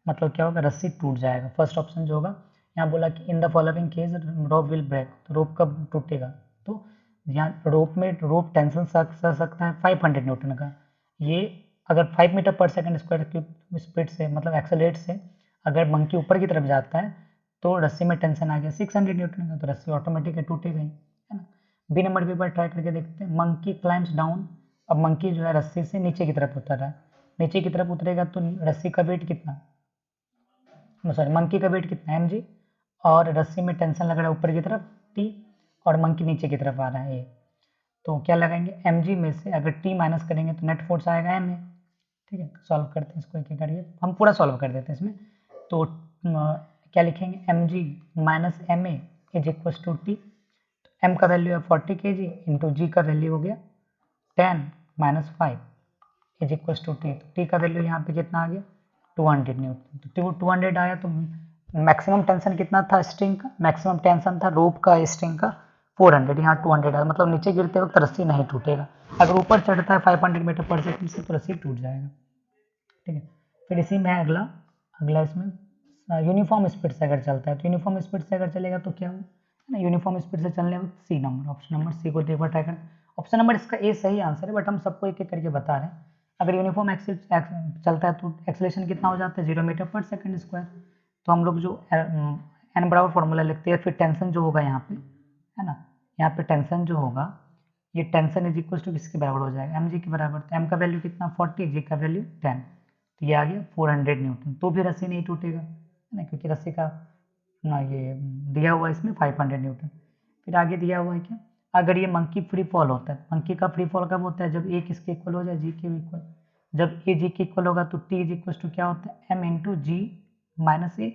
मतलब क्या होगा, रस्सी टूट जाएगा। फर्स्ट ऑप्शन जो होगा, यहाँ बोला कि in the following case rope will break, तो रोप कब टूटेगा, तो यहाँ रोप टेंशन सह सकता है 500 न्यूटन का, ये अगर 5 मीटर पर सेकंड स्क्वायर की स्पीड से मतलब एक्सेलेरेट से अगर मंकी ऊपर की तरफ जाता है तो रस्सी में टेंशन आ गया 600 न्यूटन का, तो रस्सी ऑटोमेटिक टूटेगा ही है ना। बी नंबर भी बार ट्राई करके देखते हैं। मंकी क्लाइम्स डाउन, अब मंकी जो है रस्सी से नीचे की तरफ उतर रहा है, नीचे की तरफ उतरेगा तो रस्सी का वेट कितना, सॉरी मंकी का वेट कितना mg, और रस्सी में टेंशन लग रहा है ऊपर की तरफ T, और मंकी नीचे की तरफ आ रहा है A, तो क्या लगाएंगे mg में से अगर T माइनस करेंगे तो नेट फोर्स आएगा ma, ठीक है। सॉल्व करते हैं इसको एक एक करके, हम पूरा सॉल्व कर देते हैं इसमें। तो क्या लिखेंगे mg minus ma is equal to T, m का वैल्यू है 40 kg इंटू जी का वैल्यू हो गया 10 minus 5 is equal to T, T का वैल्यू यहाँ पे कितना आ गया 200 न्यूटन, तो 200 आया, तो मैक्सिमम टेंशन कितना था स्ट्रिंग का, मैक्सिमम टेंशन था रोप का स्ट्रिंग का 400, यहाँ 200 आया, मतलब नीचे गिरते वक्त रस्सी नहीं टूटेगा। अगर ऊपर चढ़ता है 500 मीटर पर सेकंड से तो रस्सी टूट जाएगा, ठीक है। फिर इसी में है अगला इसमें यूनिफॉर्म स्पीड से अगर चलता है, तो यूनिफॉर्म स्पीड से अगर चलेगा तो क्या होगा ना, यूनिफॉर्म स्पीड से चलने वक्त C number, option number C को एक बार ट्राई करें। ऑप्शन नंबर इसका ए सही आंसर है, बट हम सबको एक एक करके बता रहे हैं। अगर यूनिफॉर्म चलता है तो एक्सेलेरेशन कितना हो जाता है 0 मीटर पर सेकंड स्क्वायर, तो हम लोग जो एन बराबर फॉर्मूला लिखते हैं, फिर टेंशन जो होगा यहाँ पे है ना, यहाँ पे टेंशन जो होगा ये टेंशन इज इक्वल टू किसके बराबर हो जाएगा mg के बराबर, तो m का वैल्यू कितना 40, g का वैल्यू 10, तो ये आ गया 400 न्यूटन, तो भी रस्सी नहीं टूटेगा है ना, क्योंकि रस्सी का ना ये दिया हुआ है इसमें 500 न्यूटन। फिर आगे दिया हुआ है क्या, अगर ये मंकी फ्री फॉल होता है, मंकी का फ्री फॉल कब होता है, जब ए किसके इक्वल हो जाए जी के इक्वल, जब ए जी के इक्वल होगा तो टी इज इक्वल टू क्या होता है m इंटू जी माइनस ए,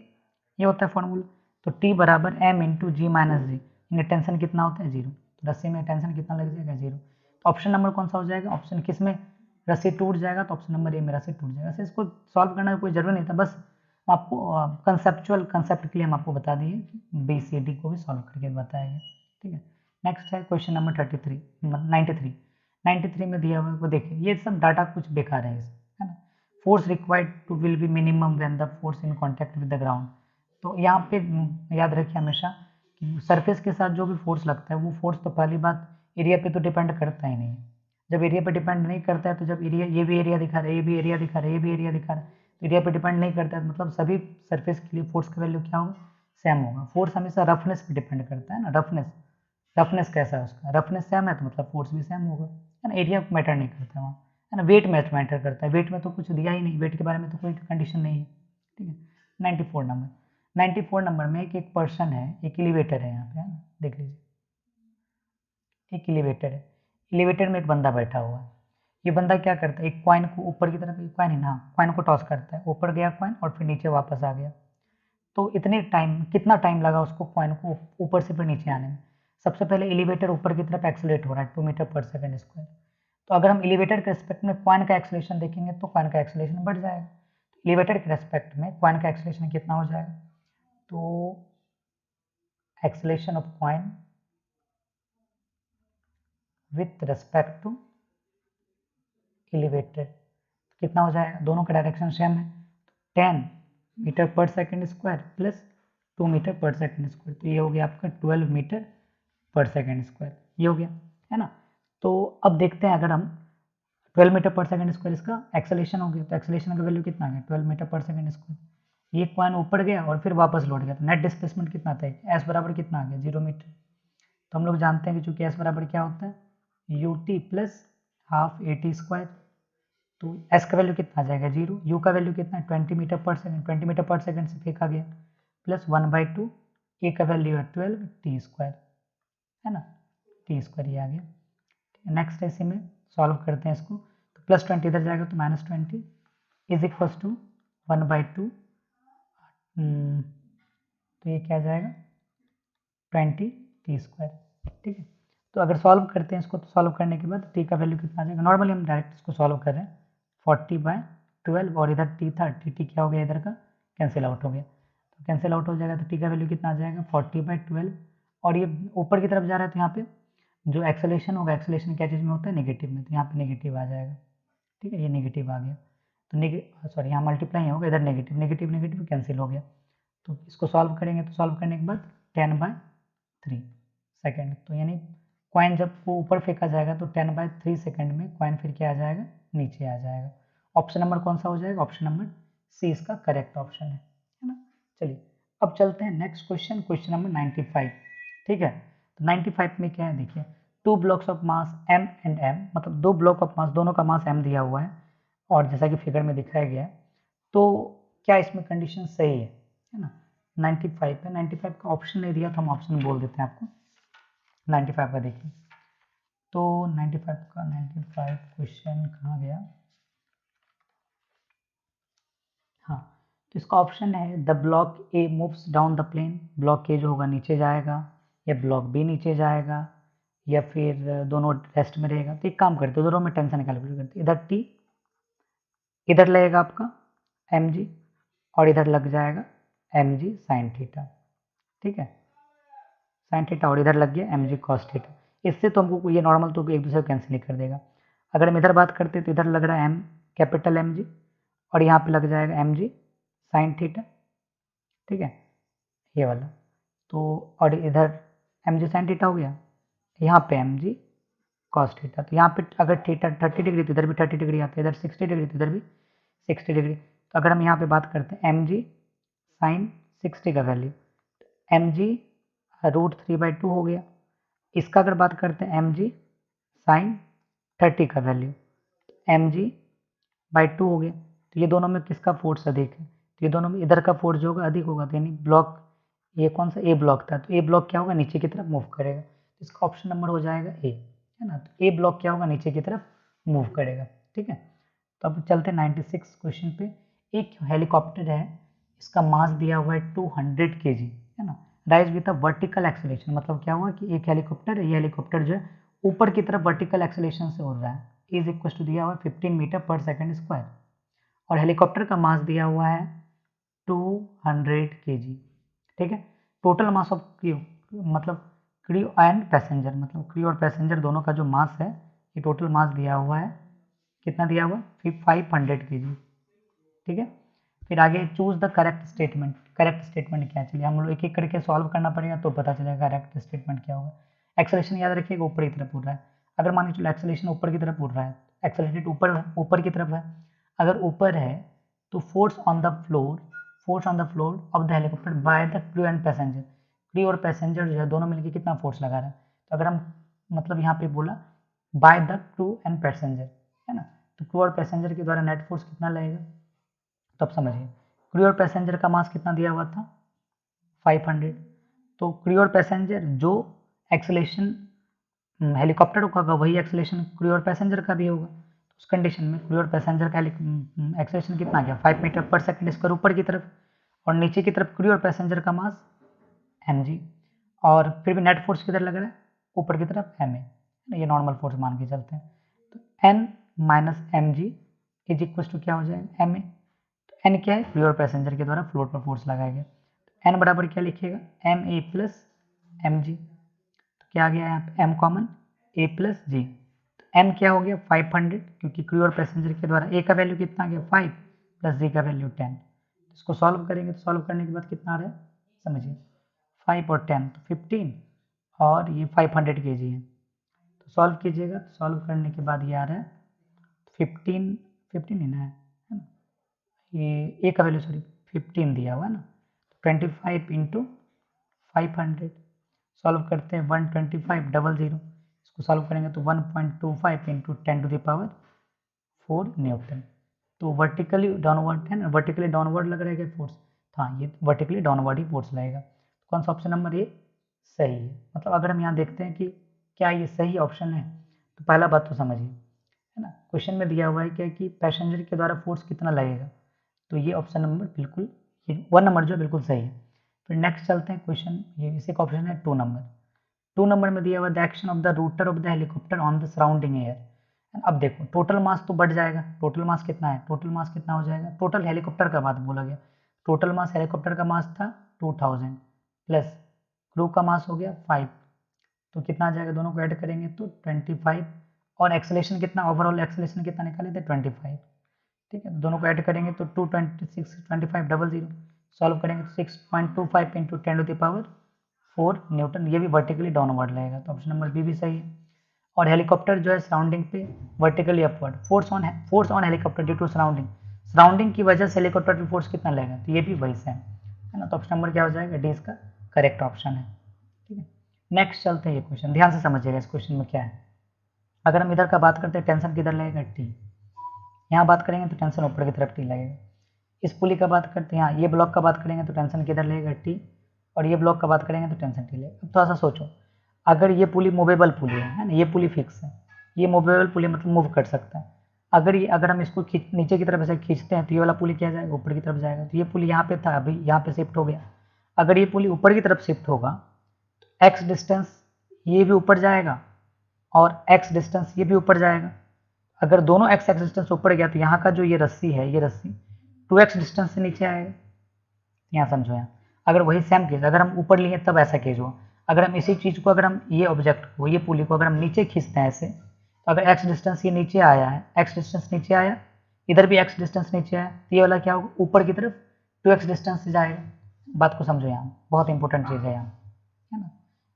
ये होता है फॉर्मूला, तो टी बराबर m इंटू जी माइनस जी, इनका टेंशन कितना होता है 0, तो रस्सी में टेंशन कितना लग जाएगा 0, तो ऑप्शन नंबर कौन सा हो जाएगा, ऑप्शन किस में रस्सी टूट जाएगा, तो ऑप्शन नंबर ए में रस्सी टूट जाएगा। इसको सॉल्व करने की कोई जरूरत नहीं था, बस आपको कंसेप्चुअल कंसेप्ट के लिए हम आपको बता दिए कि BCD को भी सॉल्व करके बताएंगे, ठीक है। नेक्स्ट है क्वेश्चन नंबर 93 93 में दिया हुआ है, वो देखिए ये सब डाटा कुछ बेकार है ना। Force required to will be minimum when the force in contact with the ground. तो यहाँ पे याद रखिए हमेशा कि सरफेस के साथ जो भी फोर्स लगता है वो फोर्स तो पहली बात एरिया पे तो डिपेंड करता ही नहीं है। जब एरिया पे डिपेंड नहीं करता है तो जब एरिया ये भी एरिया दिखा रहा है, ये भी एरिया दिखा रहा है, ये भी एरिया दिखा रहा है, तो एरिया पे डिपेंड नहीं करता है, मतलब सभी सरफेस के लिए फोर्स का वैल्यू क्या होगा, सेम होगा। फोर्स हमेशा रफनेस पे डिपेंड करता है ना, रफनेस कैसा है उसका, रफनेस सेम है तो मतलब फोर्स भी सेम होगा, है ना। एरिया मैटर नहीं करता वहाँ, है ना। वेट मैटर करता है, वेट में तो कुछ दिया ही नहीं, वेट के बारे में तो कोई कंडीशन नहीं है, ठीक है। 94 नंबर में एक पर्सन है, एक एलिवेटर है यहाँ पे, है ना, देख लीजिए एक एलिवेटर है, एलिवेटर में एक बंदा बैठा हुआ है। ये बंदा क्या करता है, एक कॉइन को ऊपर की तरफ, कॉइन ही ना, कॉइन को टॉस करता है, ऊपर गया कॉइन और फिर नीचे वापस आ गया। तो इतने टाइम, कितना टाइम लगा उसको कॉइन को ऊपर से फिर नीचे आने में। सबसे पहले एलिवेटर ऊपर की तरफ एक्सेलरेट हो रहा है 2 मीटर पर सेकंड स्क्वायर। तो अगर हम एलिवेटर के रेस्पेक्ट में कॉइन का एक्सेलरेशन देखेंगे तो कॉइन का एक्सेलरेशन बढ़ जाएगा। एलिवेटर के रेस्पेक्ट में कॉइन का एक्सेलरेशन कितना हो जाएगा, तो acceleration of coin with respect to elevated कितना हो जाएगा, दोनों का डायरेक्शन सेम है, 10 मीटर पर सेकंड स्क्वायर प्लस 2 मीटर पर सेकंड स्क्वायर, तो ये हो गया आपका 12 मीटर पर सेकंड स्क्वायर, ये हो गया, है ना। तो अब देखते हैं, अगर हम 12 मीटर पर सेकंड स्क्वायर इसका एक्सेलरेशन हो गया, तो एक्सेलरेशन का वैल्यू कितना आ गया, 12 मीटर पर सेकंड स्क्वायर। ये कॉइन ऊपर गया और फिर वापस लौट गया, तो नेट डिस्प्लेसमेंट कितना था, एस बराबर कितना आ गया, 0 मीटर। तो हम लोग जानते हैं कि चूंकि एस बराबर क्या होता है, ut plus half at square, तो एस का वैल्यू कितना आ जाएगा, 0। यू का वैल्यू कितना है, 20 मीटर पर सेकंड, 20 मीटर पर सेकंड से फेंका गया, प्लस 1/2, ए का वैल्यू है 12 टी स्क्वायर, है ना, टी स्क्वायर ये आ गया। नेक्स्ट है, इसी में सॉल्व करते हैं इसको, तो +20 इधर जाएगा तो -20 इज इक्वल्स टू 1/2, तो ये क्या जाएगा 20 टी स्क्वायर, ठीक है। तो अगर सॉल्व करते हैं इसको, तो सॉल्व करने के बाद टी का वैल्यू कितना आ जाएगा, नॉर्मली हम डायरेक्ट इसको सॉल्व कर रहे हैं, 40/12 और इधर टी था, टी क्या हो गया इधर का, कैंसिल आउट हो गया, तो कैंसिल आउट हो जाएगा, तो टी का वैल्यू कितना आ जाएगा 40/12, और ये ऊपर की तरफ जा रहा है तो यहाँ पे जो एक्सेलरेशन होगा, एक्सेलरेशन क्या चीज़ में होता है, नेगेटिव में, तो यहाँ पे नेगेटिव आ जाएगा, ठीक है, ये नेगेटिव आ गया, तो सॉरी यहाँ मल्टीप्लाई होगा, इधर नेगेटिव नेगेटिव नेगेटिव कैंसिल हो गया। तो इसको सॉल्व करेंगे, तो सॉल्व करने के बाद 10/3 सेकेंड, तो यानी कॉइन जब वो ऊपर फेंका जाएगा तो 10/3 सेकेंड में कॉइन फिर क्या आ जाएगा, नीचे आ जाएगा। ऑप्शन नंबर कौन सा हो जाएगा, ऑप्शन नंबर सी इसका करेक्ट ऑप्शन है ना। चलिए अब चलते हैं नेक्स्ट क्वेश्चन, क्वेश्चन नंबर 95, ठीक है। तो 95 में क्या है, देखिए 2 blocks of mass m and m, मतलब 2 ब्लॉक ऑफ मास, दोनों का मास m दिया हुआ है, और जैसा कि फिगर में दिखाया गया है, तो क्या इसमें कंडीशन सही है ना। 95 है, 95 का ऑप्शन नहीं दिया तो हम ऑप्शन बोल देते हैं आपको। 95 का देखिए, तो 95 क्वेश्चन कहाँ गया, हाँ, तो इसका ऑप्शन है the block A moves down the plane, block A जो होगा नीचे जाएगा, या ब्लॉक बी नीचे जाएगा, या फिर दोनों रेस्ट में रहेगा। तो एक काम करते हैं, दोनों में टेंशन कैलकुलेट करते हैं, इधर टी, इधर लगेगा आपका एम जी, और इधर लग जाएगा एम जी साइन थीटा, ठीक है, साइन थीटा, और इधर लग गया एम जी कॉस थीटा। इससे तो हमको ये नॉर्मल तो एक दूसरे को कैंसिल ही कर देगा। अगर हम इधर बात करते तो इधर लग रहा है एम कैपिटल एम जी, और यहाँ पे लग जाएगा एम जी साइन थीटा, ठीक है, ये वाला। तो और इधर एम जी साइन थीटा हो गया, यहाँ पे एम जी कॉस थीटा, तो यहाँ पे अगर थीटा 30 डिग्री तो इधर भी 30 डिग्री आता है, इधर 60 डिग्री तो इधर भी 60 डिग्री। तो अगर हम यहाँ पे बात करते हैं एम जी साइन 60 का वैल्यू, एम जी √3/2 हो गया। इसका अगर बात करते हैं एम जी साइन 30 का वैल्यू, एम जी बाई 2 हो गया। तो ये दोनों में किसका फोर्स अधिक है, तो ये दोनों में इधर का फोर्स जो होगा अधिक होगा, तो यानी ब्लॉक ये कौन सा ए ब्लॉक था, तो ए ब्लॉक क्या होगा, नीचे की तरफ मूव करेगा, तो इसका ऑप्शन नंबर हो जाएगा ए, है ना। तो ए ब्लॉक क्या होगा, नीचे की तरफ मूव करेगा, ठीक है। तो अब चलते हैं 96 क्वेश्चन पे। एक हेलीकॉप्टर है, इसका मास दिया हुआ है 200 kg, है ना, rise with a vertical acceleration, मतलब क्या हुआ कि एक हेलीकॉप्टर है, ये हेलीकॉप्टर जो है ऊपर की तरफ वर्टिकल एक्सेलरेशन से उड़ रहा है, इज इक्वल टू दिया हुआ है 15 मीटर पर सेकंड स्क्वायर, और हेलीकॉप्टर का मास दिया हुआ है 200 kg, ठीक है। टोटल मास ऑफ क्रू, मतलब क्रू एंड पैसेंजर, मतलब क्रू और पैसेंजर दोनों का जो मास है, ये टोटल मास दिया हुआ है, कितना दिया हुआ है, 500 kg, ठीक है। फिर आगे choose the correct statement. Correct statement क्या है, चलिए हम लोग एक एक करके सॉल्व करना पड़ेगा तो पता चलेगा करेक्ट स्टेटमेंट क्या होगा। एक्सेलरेशन याद रखिएगा ऊपर की तरफ उड़ रहा है, अगर मान के चलो एक्सेलरेशन ऊपर की तरफ उड़ रहा है, एक्सेलरेटेड ऊपर की तरफ है, अगर ऊपर है तो force on the floor of the helicopter by the crew and passenger, crew और पैसेंजर जो है दोनों मिलकर कितना फोर्स लगा रहे हैं, तो अगर हम मतलब यहाँ पे बोला by the crew and passenger, है ना, तो क्रू और पैसेंजर के द्वारा नेट फोर्स कितना लगेगा, तो अब समझिए क्रू और पैसेंजर का मास कितना दिया हुआ था 500, तो क्रू और पैसेंजर जो एक्सेलेरेशन हेलीकॉप्टर का होगा वही एक्सेलेरेशन क्रू और पैसेंजर का भी होगा, तो उस कंडीशन में क्रू और पैसेंजर का एक्सेलेरेशन कितना गया 5 मीटर पर सेकंड स्क्वायर ऊपर की तरफ, और नीचे की तरफ क्रू और पैसेंजर का मास mg, और फिर भी नेट फोर्स किधर लग रहा है ऊपर की तरफ ma, ये नॉर्मल फोर्स मान के चलते हैं, तो n minus mg is equal to क्या हो जाएगा ma, तो n क्या है क्रू और पैसेंजर के द्वारा फ्लोर पर फोर्स लगाया गया, तो n बराबर क्या लिखिएगा ma प्लस mg, तो क्या आ गया यहाँ पे m कॉमन a प्लस जी, तो m क्या हो गया 500 क्योंकि क्रू और पैसेंजर के द्वारा a का वैल्यू कितना आ गया 5 प्लस जी का वैल्यू 10, इसको सॉल्व करेंगे तो सॉल्व करने के बाद कितना आ रहा है समझिए 5 और 10 तो 15, और ये 500 kg है, तो सॉल्व कीजिएगा, तो सॉल्व करने के बाद ये आ रहा है 15 ही ना है ना, ये a का वैल्यू सॉरी 15 दिया हुआ है ना, तो 25 इंटू 500, सॉल्व करते हैं 12500, इसको सॉल्व करेंगे तो 1.25 into 10 to the power 4 newton, तो वर्टिकली डाउनवर्ड है ना, वर्टिकली डाउनवर्ड लग रहा है क्या फोर्स, हाँ ये वर्टिकली डाउनवर्ड ही फोर्स लगेगा, कौन सा ऑप्शन नंबर ए सही है। मतलब अगर हम यहाँ देखते हैं कि क्या ये सही ऑप्शन है, तो पहला बात तो समझिए है ना, क्वेश्चन में दिया हुआ है क्या कि पैसेंजर के द्वारा फोर्स कितना लगेगा, तो ये ऑप्शन नंबर बिल्कुल, ये 1 नंबर जो बिल्कुल सही है। फिर नेक्स्ट चलते हैं क्वेश्चन, ये इसी का ऑप्शन है 2 नंबर में दिया हुआ the action of the rotor of the helicopter on the surrounding air, अब देखो टोटल मास तो बढ़ जाएगा, टोटल मास कितना है, टोटल मास कितना हो जाएगा, टोटल हेलीकॉप्टर का बात बोला गया, टोटल मास हेलीकॉप्टर का मास था 2000 प्लस क्रू का मास हो गया 5, तो कितना आ जाएगा, दोनों को ऐड करेंगे तो 25, और एक्सेलेरेशन कितना, ओवरऑल एक्सेलेरेशन कितना निकाले थे 25, ठीक है, दोनों को ऐड करेंगे तो 226 2500, सॉल्व करेंगे तो 6.25 into 10 to the power 4 newton, ये भी वर्टिकली डाउनवर्ड लगेगा, तो ऑप्शन नंबर बी भी सही है। और हेलीकॉप्टर जो है सराउंडिंग पे vertically upward, force on helicopter due to surrounding की वजह से हेलीकॉप्टर पे फोर्स कितना लगेगा, तो ये भी वही से है ना, तो ऑप्शन नंबर क्या हो जाएगा डी इसका करेक्ट ऑप्शन है, ठीक है। नेक्स्ट चलते हैं ये क्वेश्चन, ध्यान से समझिएगा इस क्वेश्चन में क्या है, अगर हम इधर का बात करते हैं टेंशन किधर लगेगा टी, यहाँ बात करेंगे तो टेंशन ऊपर की तरफ टी लगेगा, इस पुली का बात करते हैं यहाँ ये ब्लॉक का बात करेंगे तो टेंशन किधर लगेगा टी, और ये ब्लॉक का बात करेंगे तो टेंशन टी लगेगा। अब थोड़ा सा सोचो, अगर ये पुली मूवेबल पुली है ना, ये पुली फिक्स है, ये मूवेबल पुली मतलब मूव कर सकता है, अगर हम इसको नीचे की तरफ ऐसे खींचते हैं तो ये वाला पुली क्या जाएगा ऊपर की तरफ जाएगा, तो ये पुली यहाँ पे था अभी यहाँ पे शिफ्ट हो गया, अगर ये पुली ऊपर की तरफ शिफ्ट होगा तो एक्स डिस्टेंस ये भी ऊपर जाएगा और एक्स डिस्टेंस ये भी ऊपर जाएगा, अगर दोनों एक्स डिस्टेंस ऊपर गया तो यहाँ का जो ये रस्सी है, ये रस्सी 2x डिस्टेंस से नीचे आएगा, यहाँ समझो, यहाँ अगर वही सेम केस अगर हम ऊपर लिए तब ऐसा केस हुआ, अगर हम इसी चीज़ को अगर हम ये ऑब्जेक्ट को ये पुली को अगर हम नीचे खींचते हैं ऐसे, तो अगर x डिस्टेंस ये नीचे आया है, x डिस्टेंस नीचे आया, इधर भी x डिस्टेंस नीचे आया, तो ये वाला क्या होगा ऊपर की तरफ 2x डिस्टेंस से जाएगा, बात को समझो, यहाँ बहुत इंपॉर्टेंट चीज़ है यहाँ, है ना,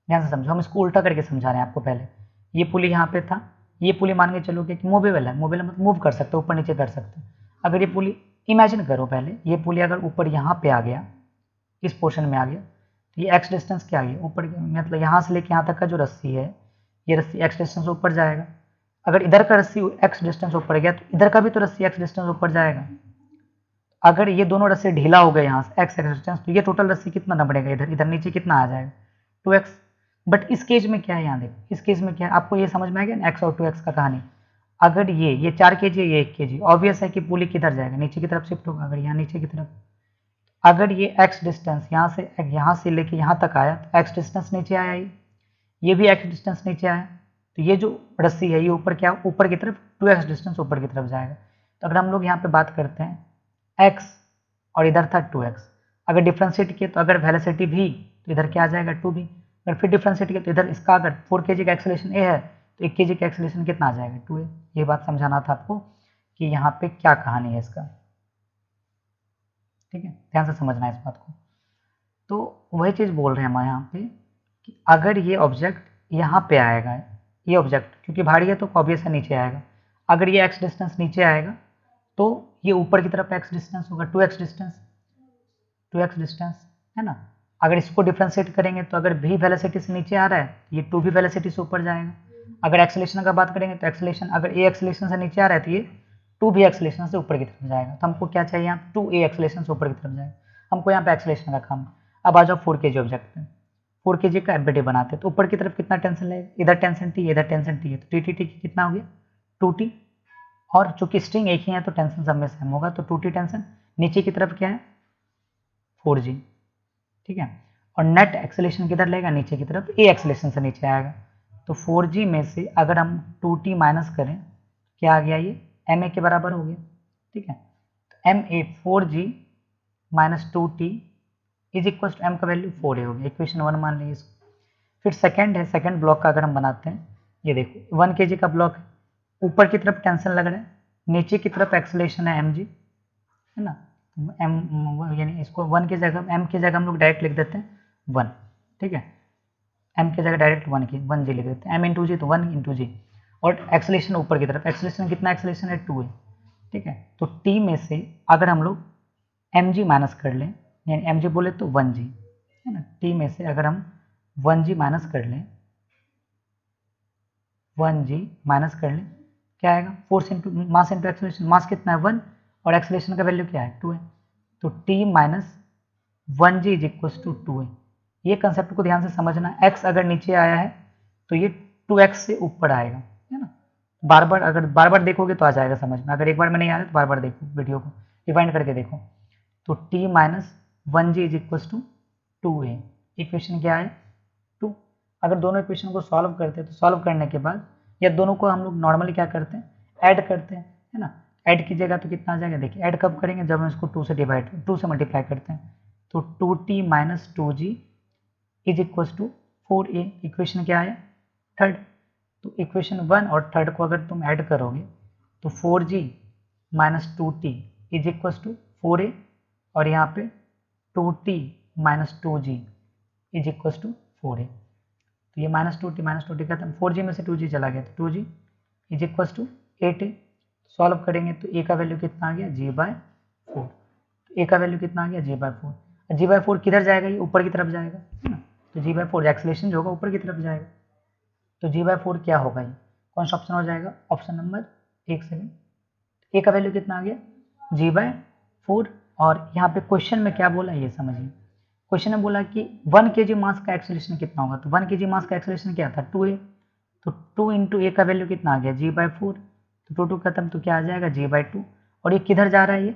ध्यान से समझो, हम इसको उल्टा करके समझा रहे हैं आपको, पहले ये पुली यहाँ पे था, ये पुली मान के चलो कि मूवेबल है, मूवेबल मतलब मूव कर सकते हो, ऊपर नीचे कर सकते हो, अगर ये पुली इमेजिन करो पहले, ये पुली अगर ऊपर यहाँ पे आ गया, इस पोर्शन में आ गया, तो ये एक्स डिस्टेंस क्या आ गया ऊपर, मतलब यहाँ से लेके यहाँ तक का जो रस्सी है, ये रस्सी एक्स डिस्टेंस ऊपर जाएगा, अगर इधर का रस्सी एक्स डिस्टेंस ऊपर गया तो इधर का भी तो रस्सी एक्स डिस्टेंस ऊपर जाएगा, अगर ये दोनों रस्सी ढीला हो गए यहाँ से एक्स डिस्टेंस, तो ये टोटल रस्सी कितना न बढ़ेगा, इधर इधर नीचे कितना आ जाएगा 2x, बट इस केस में क्या है, यहाँ देखो इस केस में क्या है, आपको ये समझ में आ गया ना एक्स और 2x का कहानी, अगर ये 4 kg ये 1 kg, ऑब्वियस है कि पुली किधर जाएगा, नीचे की तरफ शिफ्ट होगा, अगर यहाँ नीचे की तरफ, अगर ये x डिस्टेंस यहाँ से लेके यहाँ तक आया तो x डिस्टेंस नीचे आया, ये भी x डिस्टेंस नीचे आया, तो ये जो रस्सी है ये ऊपर क्या ऊपर की तरफ 2x डिस्टेंस ऊपर की तरफ जाएगा, तो अगर हम लोग यहाँ पे बात करते हैं x और इधर था 2x। अगर डिफ्रेंशिएट किए तो अगर वेलोसिटी v तो इधर क्या आ जाएगा 2v। अगर फिर डिफ्रेंशिएट किए तो इधर इसका अगर 4 kg का एक्सेलरेशन a है तो 1 kg का एक्सेलरेशन कितना आ जाएगा 2a। ये बात समझाना था आपको कि यहाँ पे क्या कहानी है इसका, ठीक है, ध्यान से समझना है इस बात को। तो वही चीज़ बोल रहे हैं हम यहाँ पे कि अगर ये ऑब्जेक्ट यहाँ पे आएगा, ये ऑब्जेक्ट क्योंकि भारी है तो ऑब्वियस है नीचे आएगा, अगर ये x डिस्टेंस नीचे आएगा तो ये ऊपर की तरफ x डिस्टेंस होगा 2x डिस्टेंस है ना। अगर इसको डिफ्रेंशिएट करेंगे तो अगर v वेलोसिटी से नीचे आ रहा है ये 2v वेलोसिटी से ऊपर जाएगा। अगर एक्सेलरेशन का बात करेंगे तो एक्सेलरेशन अगर a एक्सेलरेशन से नीचे आ रहा है तो ये 2v एक्सेलरेशन से ऊपर की तरफ जाएगा। तो हमको क्या चाहिए यहाँ 2a एक्सेलरेशन से ऊपर की तरफ जाएगा, हमको यहाँ पे एक्सेलरेशन का काम। अब आ जाओ 4 kg ऑब्जेक्ट पे, 4 kg का एफबीडी बनाते हैं तो ऊपर की तरफ कितना टेंशन लगेगा, इधर टेंशन टी इधर टेंशन टी है तो टी टी टी कितना हो गया 2t। और चूंकि स्ट्रिंग एक ही है तो टेंशन सब में सेम होगा तो 2t टेंशन। नीचे की तरफ क्या है 4g, ठीक है। और नेट एक्सेलरेशन किधर लेगा नीचे की तरफ, a एक्सेलरेशन से नीचे आएगा तो 4g में से अगर हम 2t माइनस करें क्या आ गया ये ma के बराबर हो गया, ठीक है। तो ma 4g minus 2t is equal to m का वैल्यू 4a हो गया, इक्वेशन 1 मान लीजिए इसको। फिर सेकंड है, सेकंड ब्लॉक का अगर हम बनाते हैं, ये देखो 1 kg का ब्लॉक है, ऊपर की तरफ टेंशन लग रहा है, नीचे की तरफ एक्सेलरेशन है mg है ना, m यानी इसको 1 की जगह m की जगह हम लोग डायरेक्ट लिख देते हैं 1, ठीक है। m की जगह डायरेक्ट 1g लिख देते हैं, m इंटू जी तो 1 इंटू जी। और एक्सेलरेशन ऊपर की तरफ, एक्सेलरेशन कितना एक्सेलरेशन है 2 है, ठीक है। तो t में से अगर हम लोग mg माइनस कर लें, यानी mg बोले तो 1g है ना, t में से अगर हम 1g माइनस कर लें, 1g माइनस कर लें क्या आएगा, force into mass into acceleration, mass कितना है 1 और एक्सेलरेशन का वैल्यू क्या है 2 है, तो t minus 1g is equal to 2 है। ये कंसेप्ट को ध्यान से समझना, x अगर नीचे आया है तो ये 2x से ऊपर आएगा है ना। बार बार अगर बार बार देखोगे तो आ जाएगा समझ में, अगर एक बार में नहीं आ रहा तो बार बार देखो वीडियो को रिवाइंड करके देखो। तो t minus 1g is equal to 2a, equation क्या है 2। अगर दोनों इक्वेशन को सॉल्व करते हैं तो सॉल्व करने के बाद या दोनों को हम लोग नॉर्मली क्या करते हैं ऐड करते हैं है ना, ऐड कीजिएगा तो कितना आ जाएगा, देखिए ऐड कब करेंगे जब हम इसको 2 से मल्टीप्लाई करते हैं, तो 2t minus 2g is equal to 4a, equation क्या है थर्ड। तो इक्वेशन 1 और थर्ड को अगर तुम ऐड करोगे तो 4g minus 2t is equal to 4a और यहाँ पे 2t minus 2g is equal to 4a। तो ये माइनस 2t खत्म, 4g में से 2g चला गया तो 2g is equal to 8a। Solve करेंगे तो a का वैल्यू कितना आ गया g/4, तो a का वैल्यू कितना आ गया g/4। g/4 किधर जाएगा, ये ऊपर की तरफ जाएगा है ना, तो g/4 एक्सेलरेशन जो होगा ऊपर की तरफ जाएगा, तो g/4 क्या होगा, ये कौन सा ऑप्शन हो जाएगा, ऑप्शन नंबर 1 सेकेंड। a का वैल्यू कितना आ गया g/4। और यहाँ पे क्वेश्चन में क्या बोला ये समझिए, क्वेश्चन में बोला कि 1 kg मास का एक्सेलरेशन कितना होगा, तो 1 kg मास का एक्सेलरेशन क्या था 2a, तो 2 इंटू a का वैल्यू कितना आ गया g/4, तो 2 खत्म तो क्या आ जाएगा g/2। और ये किधर जा रहा है, ये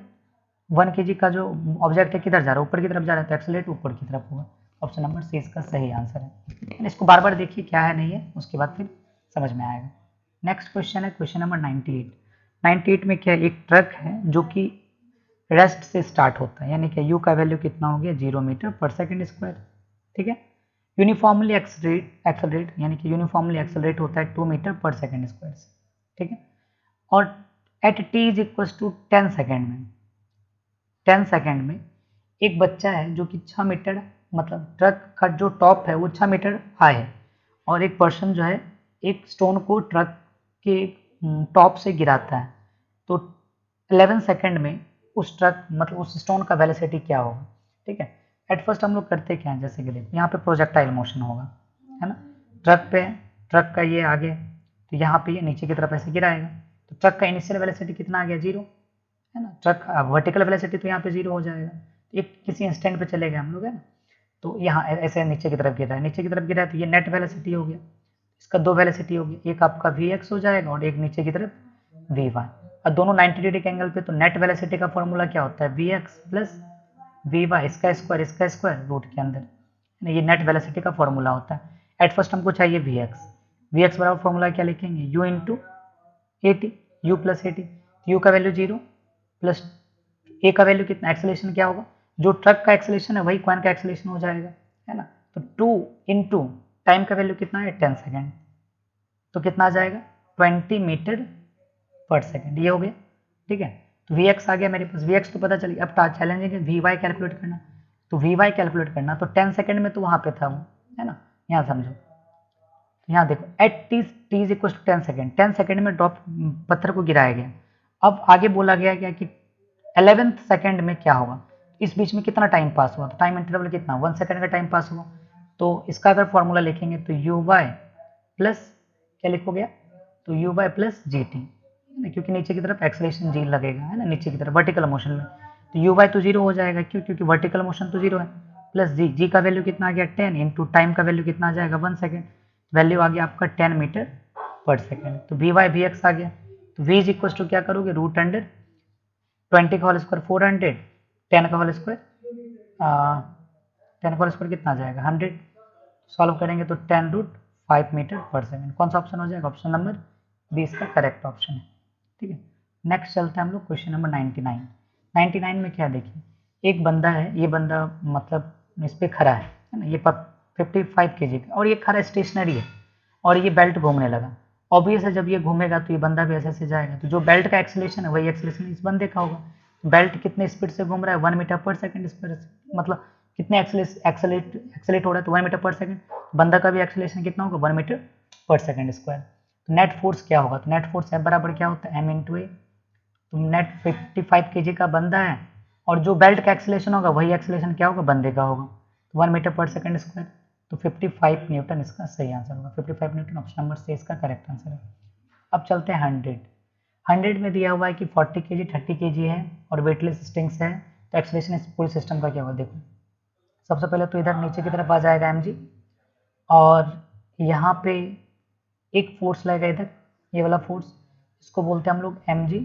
1 kg का जो ऑब्जेक्ट है किधर जा रहा है ऊपर की तरफ जा रहा है, तो एक्सेलरेट ऊपर की तरफ होगा, ऑप्शन नंबर सी इसका सही आंसर है। इसको बार बार देखिए क्या है नहीं है, उसके बाद फिर समझ में आएगा। नेक्स्ट क्वेश्चन है क्वेश्चन नंबर 98 में क्या है, एक ट्रक है जो कि रेस्ट से स्टार्ट होता है, यानी कि u का वैल्यू कितना हो गया 0 मीटर पर सेकेंड स्क्वायर, ठीक है। यूनिफॉर्मली एक्सेलरेट यानी कि यूनिफॉर्मली एक्सेलरेट होता है 2 मीटर पर सेकेंड स्क्वायर से, ठीक है। और at t is equal to 10 second में एक बच्चा है जो कि 6 मीटर, मतलब ट्रक का जो टॉप है वो 6 मीटर हाई है, और एक पर्सन जो है एक स्टोन को ट्रक के टॉप से गिराता है, तो 11 सेकेंड में उस ट्रक मतलब उस स्टोन का वेलोसिटी क्या होगा, ठीक है। एट फर्स्ट हम लोग करते क्या है, जैसे कि देखो यहाँ पे प्रोजेक्टाइल मोशन होगा है ना, ट्रक का ये आगे, तो यहाँ पे ये नीचे की तरफ ऐसे गिराएगा, तो ट्रक का इनिशियल वेलोसिटी कितना आ गया 0 है ना, ट्रक वर्टिकल वेलोसिटी तो यहाँ पे 0 हो जाएगा, एक किसी इंस्टेंट पे चले गए हम लोग है ना, तो यहाँ ऐसे नीचे की तरफ गिर रहा है, तो ये नेट वेलोसिटी हो गया, इसका 2 वेलोसिटी हो गया, एक आपका vx हो जाएगा और एक नीचे की तरफ vy, और दोनों 90 डिग्री के एंगल पे, तो नेट वेलोसिटी का फॉर्मूला क्या होता है vx प्लस vy, इसका स्क्वायर रूट के अंदर, ये नेट वेलोसिटी का फॉर्मूला होता है। एट फर्स्ट हमको चाहिए vx बराबर फॉर्मूला क्या लिखेंगे u into A T, you plus A T, you का वैल्यू 0 प्लस ए का वैल्यू कितना, एक्सेलरेशन क्या होगा, जो ट्रक का एक्सेलरेशन है वही कॉइन का एक्सेलरेशन हो जाएगा, है ना। तो 2 इंटू टाइम का वैल्यू कितना है 10 सेकेंड, तो कितना आ जाएगा 20 मीटर पर सेकेंड, ये हो गया, ठीक है। तो वी एक्स आ गया मेरे पास, वी एक्स तो पता चली, अब चैलेंजिंग है वी वाई कैलकुलेट करना। तो वी वाई कैलकुलेट करना तो 10 सेकेंड में तो वहाँ पे था वो, है ना, यहाँ समझो, तो यहाँ देखो at T is equal to 10 second, 10 second में ड्रॉप पत्थर को गिराया गया। अब आगे बोला गया क्या कि 11th सेकेंड में क्या होगा, इस बीच में कितना टाइम पास हुआ, तो टाइम इंटरवल कितना 1 सेकेंड का टाइम पास हुआ। तो इसका अगर फॉर्मूला लिखेंगे तो यू वाई प्लस क्या लिखोगे, तो U Y plus G T, क्योंकि नीचे की तरफ एक्सेलरेशन जी लगेगा, है ना, नीचे की तरफ वर्टिकल मोशन में, तो यू वाई तो जीरो हो जाएगा, क्यों, क्योंकि वर्टिकल मोशन तो जीरो है, प्लस जी, जी का वैल्यू कितना आ गया 10 इंटू टाइम का वैल्यू कितना आ जाएगा 1 सेकेंड, वैल्यू आ गया आपका 10 मीटर पर सेकेंड। तो वी वाई वी एक्स आ गया, तो वी इज इक्वल टू क्या करोगे रूट अंडर 20 का होल स्क्वायर 400, 10 का होल स्क्वायर 10 का होल स्क्वायर कितना आ जाएगा 100, सॉल्व करेंगे तो 10√5 मीटर पर सेकेंड। कौन सा ऑप्शन हो जाएगा, ऑप्शन नंबर बी इसका करेक्ट ऑप्शन है, ठीक है। नेक्स्ट चलते हैं हम लोग क्वेश्चन नंबर 99। 99 में क्या देखिए, एक बंदा है, ये बंदा मतलब इस पे खड़ा है ना, ये 55 kg का, और ये खड़ा स्टेशनरी है, और ये बेल्ट घूमने लगा। ऑब्वियस है जब ये घूमेगा तो ये बंदा भी ऐसे ऐसे जाएगा, तो जो बेल्ट का एक्सेलरेशन है वही एक्सेलरेशन इस बंदे का होगा। बेल्ट कितने स्पीड से घूम रहा है 1 मीटर पर सेकेंड स्पीड से, मतलब कितने एक्सेलेट हो रहा है तो 1 मीटर पर सेकेंड, बंदा का भी एक्सेलरेशन कितना होगा 1 मीटर पर सेकेंड स्क्वायर। तो नेट फोर्स क्या होगा, तो नेट फोर्स है बराबर क्या होता है एम इंटू ए, तो नेट 55 kg का बंदा है, और जो बेल्ट का एक्सेलरेशन होगा वही एक्सेलरेशन क्या होगा बंदे का होगा, तो 1 मीटर पर सेकेंड स्क्वायर, तो 55 न्यूटन इसका सही आंसर होगा, 55 न्यूटन ऑप्शन नंबर से इसका करेक्ट आंसर है। अब चलते हैं 100 में दिया हुआ है कि 40 kg 30 kg है और वेटलेस स्ट्रिंग्स है, तो एक्सेलरेशन इस पूरे सिस्टम का क्या होगा, देखो सबसे पहले तो इधर नीचे की तरफ आ जाएगा mg, और यहाँ पे एक फोर्स लगेगा इधर, ये वाला फोर्स, इसको बोलते हैं हम लोग mg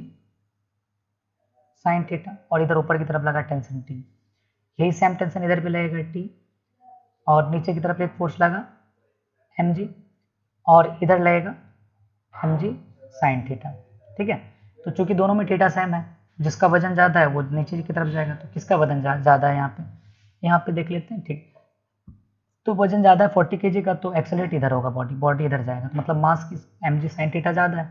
साइन थीटा, और इधर ऊपर की तरफ लगा टेंशन टी, यही सेम टेंशन इधर भी लगेगा टी, और नीचे की तरफ एक फोर्स लगा mg, और इधर लगेगा mg साइन थीटा, ठीक है। तो चूंकि दोनों में थीटा सेम है, जिसका वजन ज़्यादा है वो नीचे की तरफ जाएगा, तो किसका वजन ज़्यादा है यहाँ पे देख लेते हैं, ठीक। तो वजन ज़्यादा है 40 kg का, तो एक्सेलरेट इधर होगा, बॉडी इधर जाएगा, तो मतलब मास की mg साइन थीटा ज़्यादा है,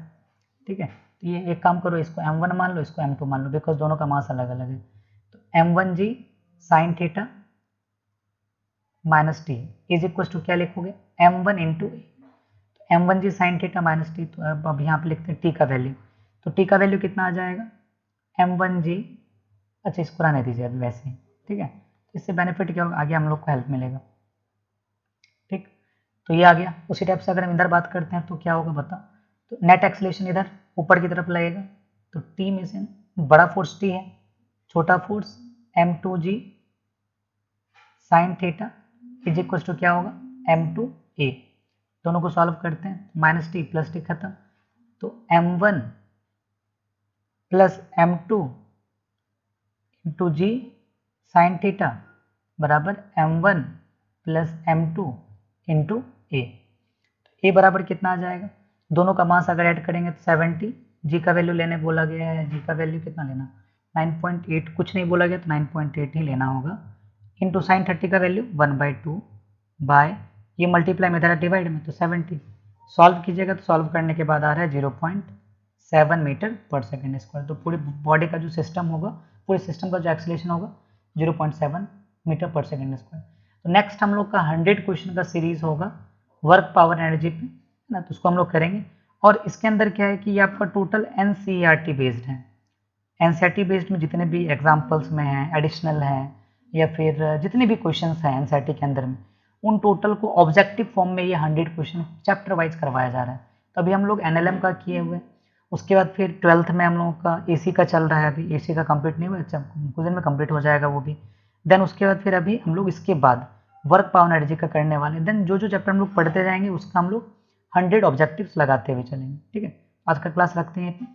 ठीक है। तो ये एक काम करो, इसको m1 मान लो, इसको m2 मान लो, बिकॉज दोनों का मास अलग अलग है। तो m1g sine theta minus T is equal to क्या लिखोगे m1 इंटू ए, तो m1g sine theta minus T, तो अब यहाँ पे लिखते हैं टी का वैल्यू, तो टी का वैल्यू कितना आ जाएगा m1g, अच्छा इसको रहने दीजिए अभी वैसे ही, ठीक है। तो इससे बेनिफिट क्या होगा, आगे हम लोग को हेल्प मिलेगा, ठीक। तो ये आ गया। उसी टाइप से अगर हम इधर बात करते हैं तो क्या होगा बता, तो नेट एक्सेलरेशन इधर ऊपर की तरफ लगेगा, तो टी में से बड़ा फोर्स टी है, छोटा force m2g sine theta is equal to क्या होगा m2a, दोनों को सॉल्व करते हैं, माइनस टी प्लस टी खत्म, तो m1 प्लस m2 इंटू जी साइन थीटा बराबर m1 प्लस m2 इंटू ए, ए बराबर कितना आ जाएगा, दोनों का मास अगर ऐड करेंगे तो 70, जी का वैल्यू लेने बोला गया है, जी का वैल्यू कितना लेना 9.8, कुछ नहीं बोला गया तो 9.8 ही लेना होगा, इंटू साइन 30 का वैल्यू 1/2 बाय ये मल्टीप्लाई में इधर डिवाइड में, तो 70, सॉल्व कीजिएगा तो सॉल्व करने के बाद आ रहा है 0.7 मीटर पर सेकेंड स्क्वायर, तो पूरी बॉडी का जो सिस्टम होगा, पूरे सिस्टम का जो एक्सेलरेशन होगा 0.7 मीटर पर सेकेंड स्क्वायर। तो नेक्स्ट हम लोग का 100 क्वेश्चन का सीरीज होगा वर्क पावर एनर्जी पे, है ना, तो उसको हम लोग करेंगे, और इसके अंदर क्या है कि ये आपका टोटल एनसीईआरटी बेस्ड है, एनसीईआरटी बेस्ड में जितने भी एग्जाम्पल्स में हैं, एडिशनल हैं, या फिर जितने भी क्वेश्चंस हैं एनसीईआरटी के अंदर में, उन टोटल को ऑब्जेक्टिव फॉर्म में ये 100 क्वेश्चन चैप्टर वाइज करवाया जा रहा है। तो अभी हम लोग एनएलएम का किए हुए, उसके बाद फिर 12th में हम लोगों का एसी का चल रहा है, अभी एसी का कंप्लीट नहीं हुआ, अच्छा कुछ दिन में कंप्लीट हो जाएगा वो भी, देन उसके बाद फिर अभी हम लोग इसके बाद वर्क पावर एनर्जी का करने वाले, देन जो जो चैप्टर हम लोग पढ़ते जाएंगे उसका हम लोग 100 ऑब्जेक्टिव्स लगाते हुए चलेंगे, ठीक है। आज का क्लास रखते हैं इतना।